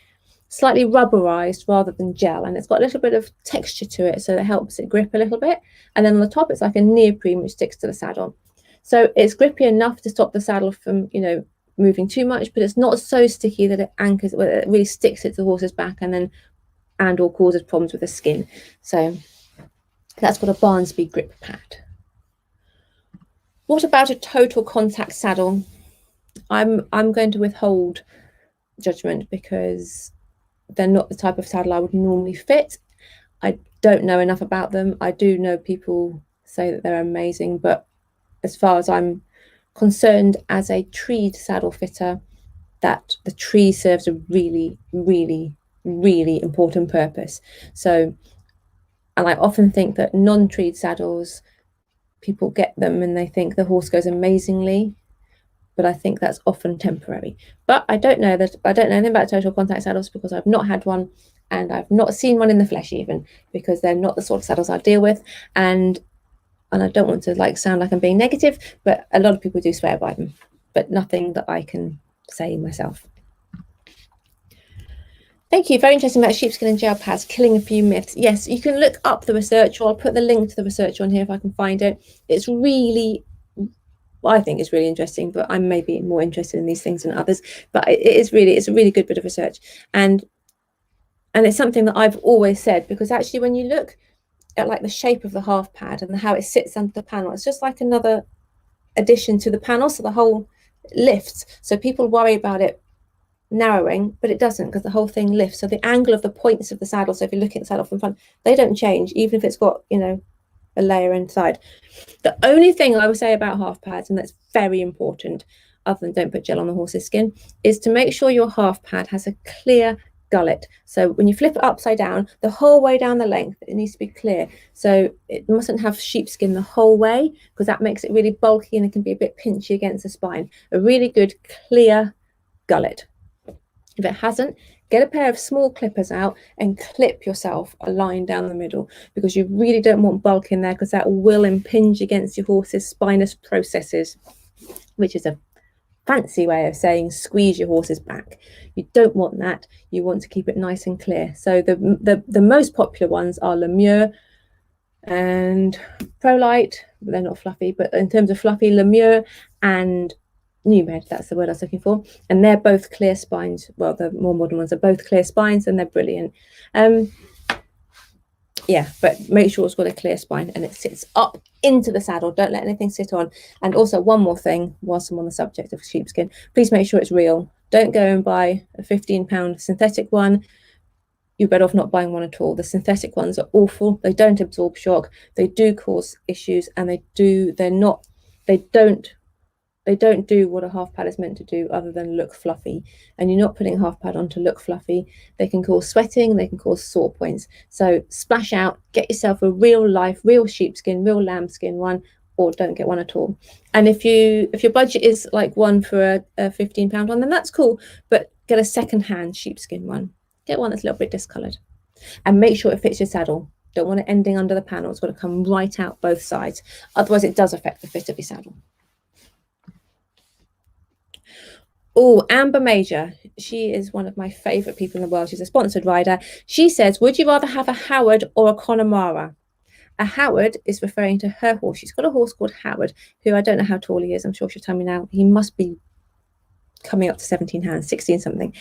slightly rubberized rather than gel, and it's got a little bit of texture to it, so that helps it grip a little bit. And then on the top, it's like a neoprene which sticks to the saddle, so it's grippy enough to stop the saddle from, you know, moving too much, but it's not so sticky that it anchors, it really sticks it to the horse's back and or causes problems with the skin. So that's got a Barnsby grip pad. What about a total contact saddle? I'm going to withhold judgment because they're not the type of saddle I would normally fit. I don't know enough about them. I do know people say that they're amazing, but as far as I'm concerned, as a treed saddle fitter, that the tree serves a really, really, really important purpose. So, and I often think that non-treed saddles, people get them and they think the horse goes amazingly, but I think that's often temporary. But I don't know anything about total contact saddles because I've not had one, and I've not seen one in the flesh even, because they're not the sort of saddles I deal with. And I don't want to like sound like I'm being negative, but a lot of people do swear by them, but nothing that I can say myself. Thank you. Very interesting about sheepskin and gel pads, killing a few myths. Yes, you can look up the research, or I'll put the link to the research on here if I can find it. It's really, I think it's really interesting, but I may be more interested in these things than others. But it's a really good bit of research. And it's something that I've always said, because actually when you look at like the shape of the half pad and how it sits under the panel, it's just like another addition to the panel, so the whole lifts. So people worry about it narrowing, but it doesn't, because the whole thing lifts. So the angle of the points of the saddle, so if you're looking at the saddle from front, they don't change, even if it's got, you know, a layer inside. The only thing I would say about half pads, and that's very important, other than don't put gel on the horse's skin, is to make sure your half pad has a clear gullet. So when you flip it upside down, the whole way down the length, it needs to be clear. So it mustn't have sheepskin the whole way, because that makes it really bulky and it can be a bit pinchy against the spine. A really good clear gullet. If it hasn't, get a pair of small clippers out and clip yourself a line down the middle, because you really don't want bulk in there, because that will impinge against your horse's spinous processes, which is a fancy way of saying squeeze your horse's back. You don't want that. You want to keep it nice and clear. So the most popular ones are Lemure and Prolite. They're not fluffy, but in terms of fluffy, Lemure and Numed, that's the word I was looking for, and they're both clear spines. Well, the more modern ones are both clear spines, and they're brilliant. Yeah, but make sure it's got a clear spine and it sits up into the saddle. Don't let anything sit on. And also one more thing, whilst I'm on the subject of sheepskin, please make sure it's real. Don't go and buy a £15 synthetic one. You're better off not buying one at all. The synthetic ones are awful. They don't absorb shock. They do cause issues, and they don't do what a half pad is meant to do, other than look fluffy. And you're not putting a half pad on to look fluffy. They can cause sweating, they can cause sore points. So splash out, get yourself a real life, real sheepskin, real lambskin one, or don't get one at all. And if your budget is like one for a £15 one, then that's cool, but get a second-hand sheepskin one. Get one that's a little bit discoloured, and make sure it fits your saddle. Don't want it ending under the panel. It's got to come right out both sides. Otherwise it does affect the fit of your saddle. Oh, Amber Major. She is one of my favourite people in the world. She's a sponsored rider. She says, would you rather have a Howard or a Connemara? A Howard is referring to her horse. She's got a horse called Howard, who I don't know how tall he is. I'm sure she'll tell me now. He must be coming up to 17 hands, 16 something.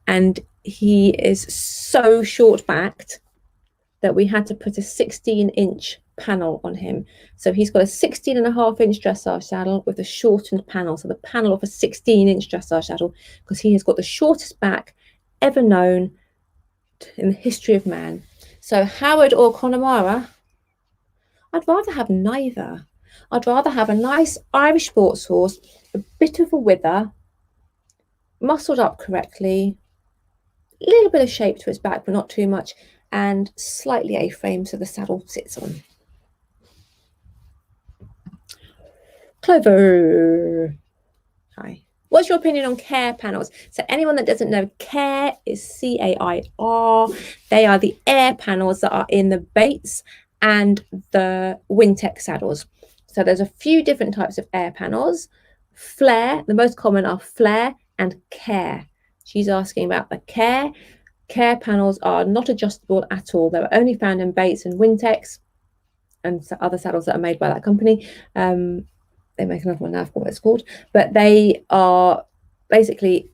And he is so short-backed that we had to put a 16-inch panel on him. So he's got a 16.5-inch dressage saddle with a shortened panel. So the panel of a 16-inch dressage saddle, because he has got the shortest back ever known in the history of man. So Howard or Connemara, I'd rather have neither. I'd rather have a nice Irish sports horse, a bit of a wither, muscled up correctly, little bit of shape to its back, but not too much, and slightly A-frame so the saddle sits on. Clover. Hi. What's your opinion on care panels? So anyone that doesn't know, care is C-A-I-R. They are the air panels that are in the Bates and the Wintec saddles. So there's a few different types of air panels. Flare, the most common are flare and care. She's asking about the care. Care panels are not adjustable at all. They're only found in Bates and Wintex and other saddles that are made by that company. They make another one now, I forgot what it's called, but they are basically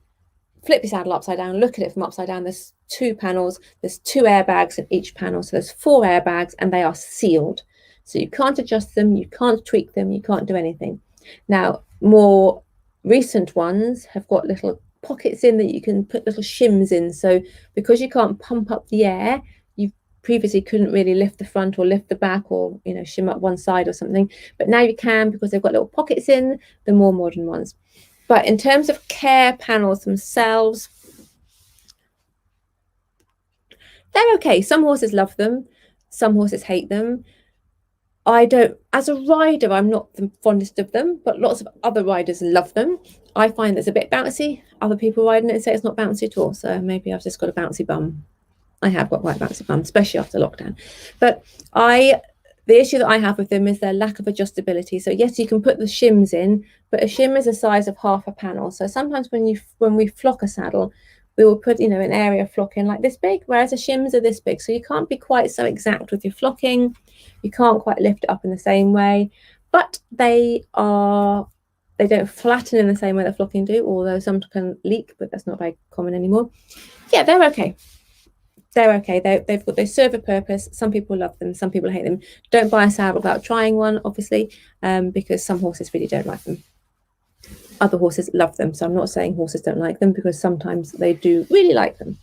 flip your saddle upside down, look at it from upside down. There's 2 panels, there's 2 airbags in each panel, so there's 4 airbags, and they are sealed. So you can't adjust them, you can't tweak them, you can't do anything. Now, more recent ones have got little pockets in that you can put little shims in. So because you can't pump up the air, you previously couldn't really lift the front or lift the back, or shim up one side or something, but now you can because they've got little pockets in the more modern ones. But in terms of care panels themselves, they're okay. Some horses love them, some horses hate them. I don't, as a rider, I'm not the fondest of them, but lots of other riders love them. I find it's a bit bouncy. Other people riding it and say it's not bouncy at all. So maybe I've just got a bouncy bum. I have got quite a bouncy bum, especially after lockdown. But the issue that I have with them is their lack of adjustability. So yes, you can put the shims in, but a shim is the size of half a panel. So sometimes when we flock a saddle, we will put an area of flock in like this big, whereas the shims are this big. So you can't be quite so exact with your flocking. You can't quite lift it up in the same way, but they don't flatten in the same way that flocking do, although some can leak, but that's not very common anymore. Yeah, they're okay. They're okay. They serve a purpose. Some people love them, some people hate them. Don't buy a saddle without trying one, obviously, because some horses really don't like them. Other horses love them. So I'm not saying horses don't like them, because sometimes they do really like them.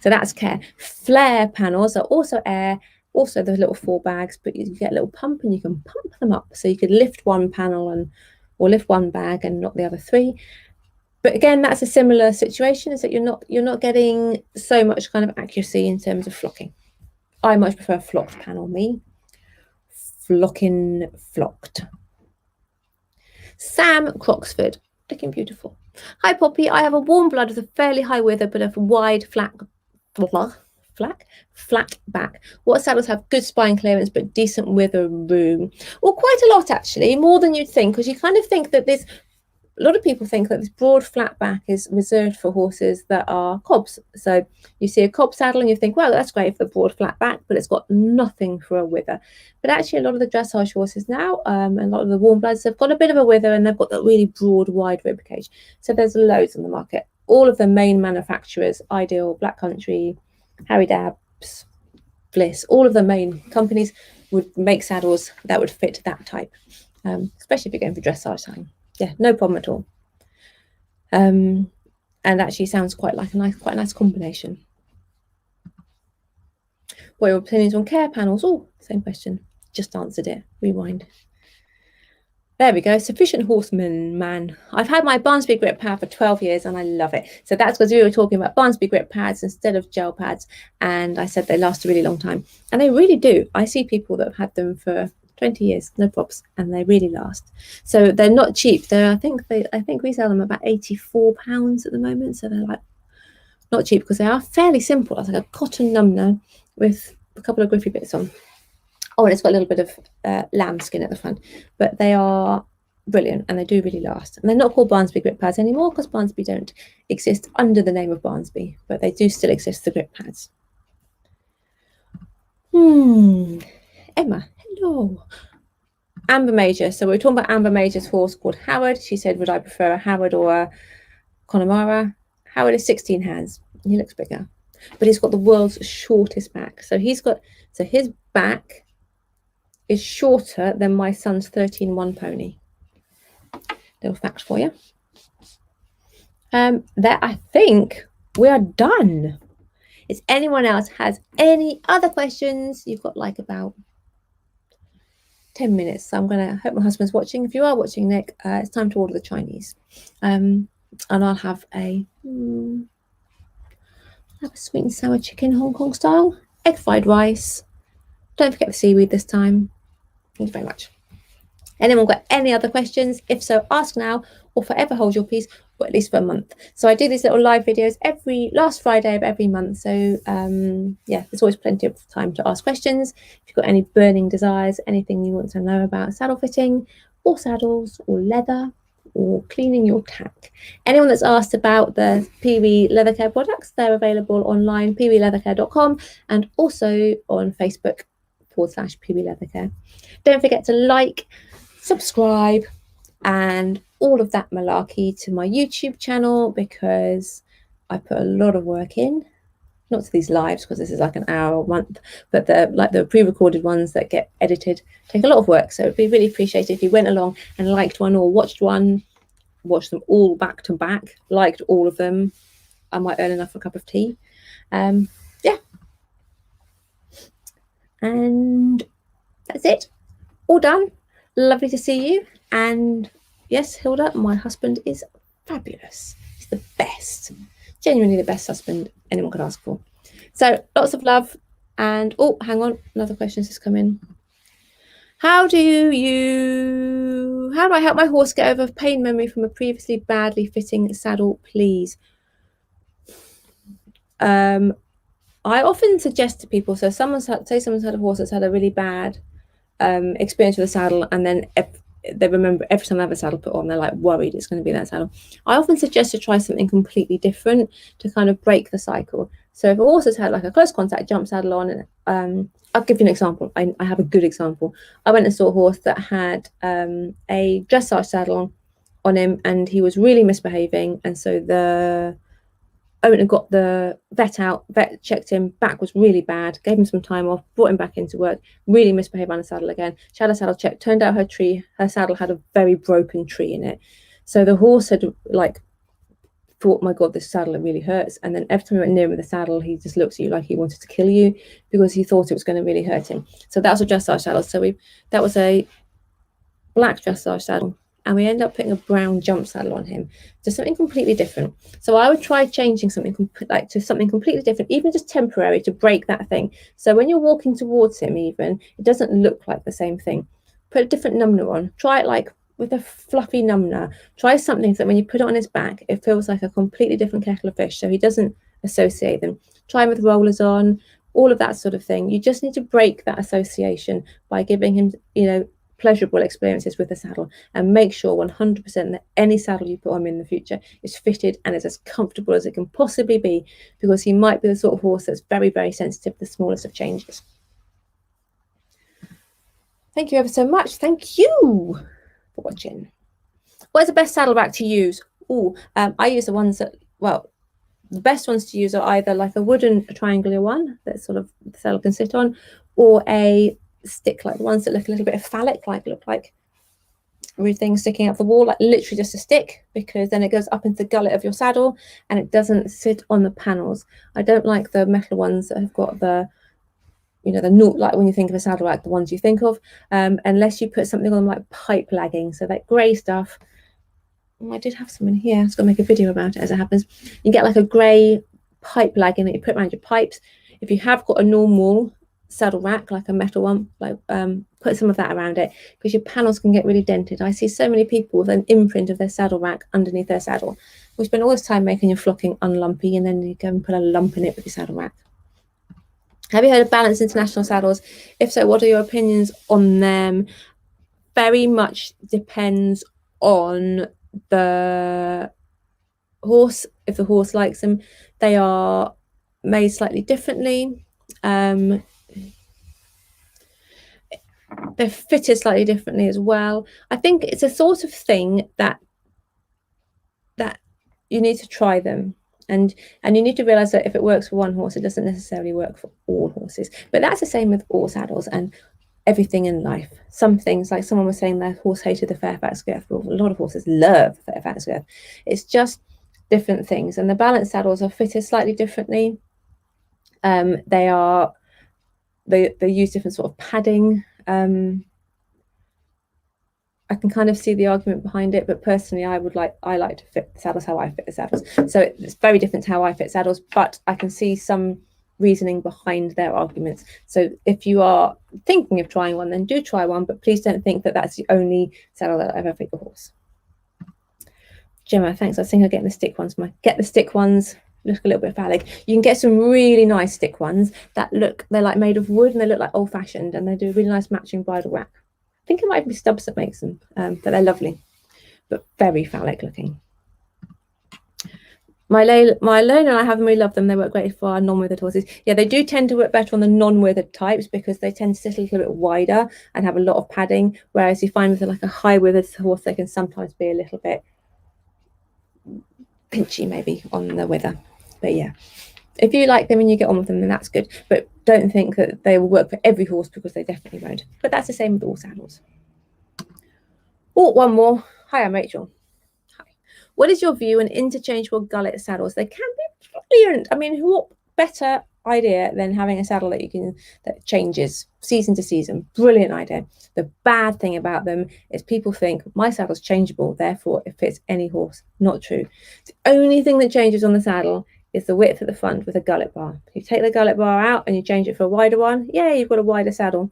So that's care. Flare panels are also air, also the little 4 bags, but you get a little pump and you can pump them up. So you could lift one panel or lift one bag and not the other 3. But again, that's a similar situation, is that you're not getting so much kind of accuracy in terms of flocking. I much prefer flocked panel, me. Flocking flocked. Sam Croxford, looking beautiful. Hi Poppy, I have a warm blood with a fairly high wither, but a wide flat back. What saddles have good spine clearance but decent wither room? Well, quite a lot actually, more than you'd think, because you kind of think that a lot of people think that this broad flat back is reserved for horses that are cobs. So you see a cob saddle and you think, well, that's great for the broad flat back, but it's got nothing for a wither. But actually a lot of the dressage horses now, and a lot of the warm bloods, have got a bit of a wither, and they've got that really broad, wide rib cage. So there's loads on the market. All of the main manufacturers, Ideal, Black Country, Harry Dabbs, Bliss, all of the main companies would make saddles that would fit that type, especially if you're going for dressage time. Yeah, no problem at all. And actually sounds quite a nice combination. What are your opinions on care panels? Oh, same question. Just answered it. Rewind. There we go. Sufficient horseman, man. I've had my Barnsby grip pad for 12 years and I love it. So that's because we were talking about Barnsby grip pads instead of gel pads. And I said they last a really long time. And they really do. I see people that have had them for 20 years, no props, and they really last. So they're not cheap. I think we sell them about £84 at the moment. So they're like not cheap, because they are fairly simple. It's like a cotton numno with a couple of griffy bits on. Oh, and it's got a little bit of lambskin at the front, but they are brilliant and they do really last. And they're not called Barnsby grip pads anymore, because Barnsby don't exist under the name of Barnsby, but they do still exist, the grip pads. Emma, hello. Amber Major. So we're talking about Amber Major's horse called Howard. She said, would I prefer a Howard or a Connemara? Howard is 16 hands. He looks bigger, but he's got the world's shortest back. So his back is shorter than my son's 13-1 pony. Little fact for you. There, I think we are done. If anyone else has any other questions, you've got like about 10 minutes. So I'm going to hope my husband's watching. If you are watching, Nick, it's time to order the Chinese. And I'll have a Have a sweet and sour chicken, Hong Kong style, egg fried rice. Don't forget the seaweed this time. Thank you very much. Anyone got any other questions? If so, ask now or forever hold your peace, or at least for a month. So I do these little live videos every last Friday of every month. So yeah, there's always plenty of time to ask questions. If you've got any burning desires, anything you want to know about saddle fitting or saddles or leather or cleaning your tack. Anyone that's asked about the Pee-wee Leather Care products, they're available online, peeweeleathercare.com, and also on Facebook /Pee-wee Leather Care. Don't forget to like, subscribe, and all of that malarkey to my YouTube channel, because I put a lot of work in. Not to these lives, because this is like an hour a month, but the pre-recorded ones that get edited take a lot of work. So it'd be really appreciated if you went along and liked one or watched one, watched them all back to back, liked all of them. I might earn enough for a cup of tea. Yeah. And that's it. All done. Lovely to see you. And yes, Hilda, my husband is fabulous. He's the best. Genuinely the best husband anyone could ask for. So lots of love. And oh, hang on, another question has just come in. How do I help my horse get over pain memory from a previously badly fitting saddle, please? I often suggest to people, so someone's had a horse that's had a really bad experience with a saddle, and then they remember every time they have a saddle put on, they're like worried it's going to be that saddle. I often suggest to try something completely different to kind of break the cycle. So if a horse has had like a close contact jump saddle on, I'll give you an example. I have a good example. I went and saw a horse that had a dressage saddle on him, and he was really misbehaving, and so the owner got the vet out, vet checked him, back was really bad, gave him some time off, brought him back into work, really misbehaved on the saddle again. She had a saddle check, turned out her saddle had a very broken tree in it. So the horse had like thought, my God, this saddle, it really hurts. And then every time he went near with the saddle, he just looked at you like he wanted to kill you, because he thought it was going to really hurt him. So that was a dressage saddle. So that was a black dressage saddle, and we end up putting a brown jump saddle on him, to something completely different. So I would try changing something to something completely different, even just temporary, to break that thing. So when you're walking towards him, even, it doesn't look like the same thing. Put a different number on. Try it like with a fluffy number. Try something so that when you put it on his back, it feels like a completely different kettle of fish, so he doesn't associate them. Try him with rollers on, all of that sort of thing. You just need to break that association by giving him, pleasurable experiences with the saddle, and make sure 100% that any saddle you put on him in the future is fitted and is as comfortable as it can possibly be, because he might be the sort of horse that's very, very sensitive to the smallest of changes. Thank you ever so much. Thank you for watching. What is the best saddle rack to use? I use the ones that, well, the best ones to use are either like a wooden triangular one that sort of the saddle can sit on, or a stick, like the ones that look a little bit phallic, look like weird things sticking out the wall, like literally just a stick, because then it goes up into the gullet of your saddle and it doesn't sit on the panels. I don't like the metal ones that have got the like when you think of a saddle rack, the ones you think of, unless you put something on them like pipe lagging, so that grey stuff. I did have some in here. I was going to make a video about it as it happens. You get like a grey pipe lagging that you put around your pipes. If you have got a normal saddle rack, like a metal one, like put some of that around it, because your panels can get really dented. I see so many people with an imprint of their saddle rack underneath their saddle. We spend all this time making your flocking unlumpy, and then you go and put a lump in it with your saddle rack. Have you heard of Balance International saddles? If so, what are your opinions on them? Very much depends on the horse. If the horse likes them, they are made slightly differently. They're fitted slightly differently as well. I think it's a sort of thing that you need to try them, and you need to realize that if it works for one horse, it doesn't necessarily work for all horses. But that's the same with all saddles and everything in life. Some things, like someone was saying their horse hated the Fairfax girth, but a lot of horses love the Fairfax girth. It's just different things, and the Balance saddles are fitted slightly differently. They use different sort of padding. I can kind of see the argument behind it, but personally, I like to fit the saddles how I fit the saddles. So it's very different to how I fit saddles, but I can see some reasoning behind their arguments. So if you are thinking of trying one, then do try one, but please don't think that that's the only saddle that I've ever fit your horse. Gemma, thanks. I was thinking of getting the stick ones. Get the stick ones. Look a little bit phallic. You can get some really nice stick ones that they're like made of wood and they look like old fashioned, and they do a really nice matching bridle rack. I think it might be Stubbs that makes them, but they're lovely, but very phallic looking. My Lone and I have them, we love them. They work great for our non-withered horses. Yeah, they do tend to work better on the non-withered types because they tend to sit a little bit wider and have a lot of padding, whereas you find with like a high withered horse, they can sometimes be a little bit pinchy maybe on the wither. But yeah, if you like them and you get on with them, then that's good. But don't think that they will work for every horse, because they definitely won't. But that's the same with all saddles. Oh, one more. Hi, I'm Rachel. Hi. What is your view on interchangeable gullet saddles? They can be brilliant. I mean, what better idea than having a saddle that changes season to season? Brilliant idea. The bad thing about them is people think my saddle's changeable, therefore it fits any horse. Not true. The only thing that changes on the saddle is the width at the front with a gullet bar. You take the gullet bar out and you change it for a wider one, yeah, you've got a wider saddle.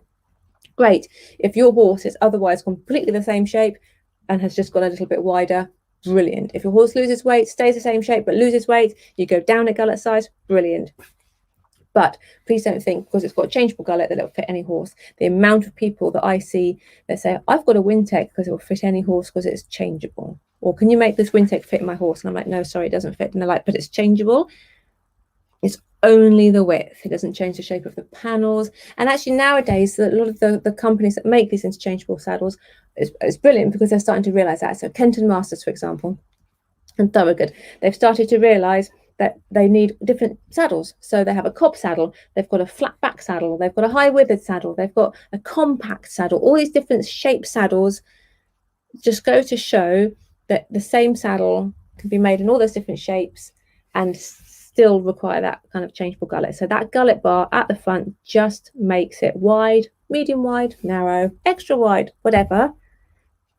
Great. If your horse is otherwise completely the same shape and has just got a little bit wider, brilliant. If your horse loses weight, stays the same shape but loses weight, you go down a gullet size, brilliant. But please don't think because it's got a changeable gullet that it'll fit any horse. The amount of people that I see that say, I've got a Wintec because it will fit any horse because it's changeable. Or can you make this Wintec fit my horse? And I'm like, no, sorry, it doesn't fit. And they're like, but it's changeable. It's only the width. It doesn't change the shape of the panels. And actually nowadays, a lot of the companies that make these interchangeable saddles is brilliant because they're starting to realize that. So Kenton Masters, for example, and Thorogood, they've started to realize that they need different saddles. So they have a cob saddle, they've got a flat back saddle, they've got a high withered saddle, they've got a compact saddle. All these different shape saddles just go to show that the same saddle can be made in all those different shapes and still require that kind of changeable gullet. So that gullet bar at the front just makes it wide, medium wide, narrow, extra wide, whatever.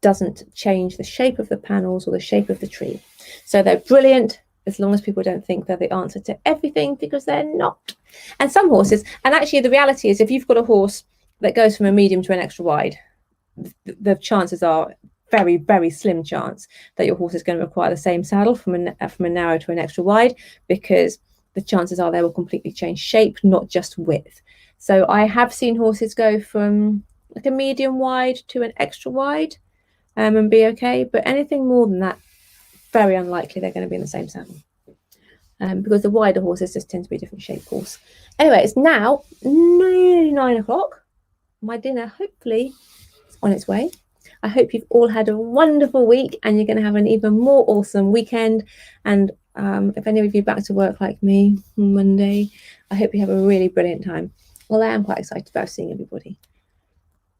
Doesn't change the shape of the panels or the shape of the tree. So they're brilliant as long as people don't think they're the answer to everything, because they're not. And some horses, and actually the reality is if you've got a horse that goes from a medium to an extra wide, the chances are very, very slim chance that your horse is going to require the same saddle from a narrow to an extra wide, because the chances are they will completely change shape, not just width. So I have seen horses go from like a medium wide to an extra wide and be okay, but anything more than that, very unlikely they're going to be in the same saddle, because the wider horses just tend to be a different shape horse. Anyway, it's now nearly 9 o'clock. My dinner hopefully is on its way. I hope you've all had a wonderful week and you're going to have an even more awesome weekend. And if any of you are back to work like me on Monday, I hope you have a really brilliant time. Well, I am quite excited about seeing everybody.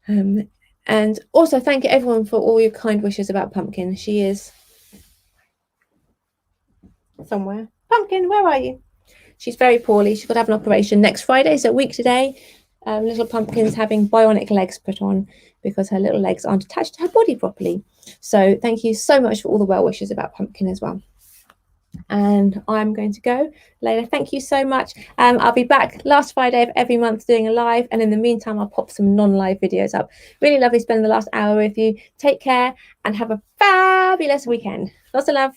And also thank you everyone for all your kind wishes about Pumpkin. She is somewhere. Pumpkin, where are you? She's very poorly. She's got to have an operation next Friday, so a week today. Little Pumpkin's having bionic legs put on because her little legs aren't attached to her body properly. So thank you so much for all the well wishes about Pumpkin as well. And I'm going to go. Layla, thank you so much. I'll be back last Friday of every month doing a live, and in the meantime I'll pop some non-live videos up. Really lovely spending the last hour with you. Take care and have a fabulous weekend. Lots of love.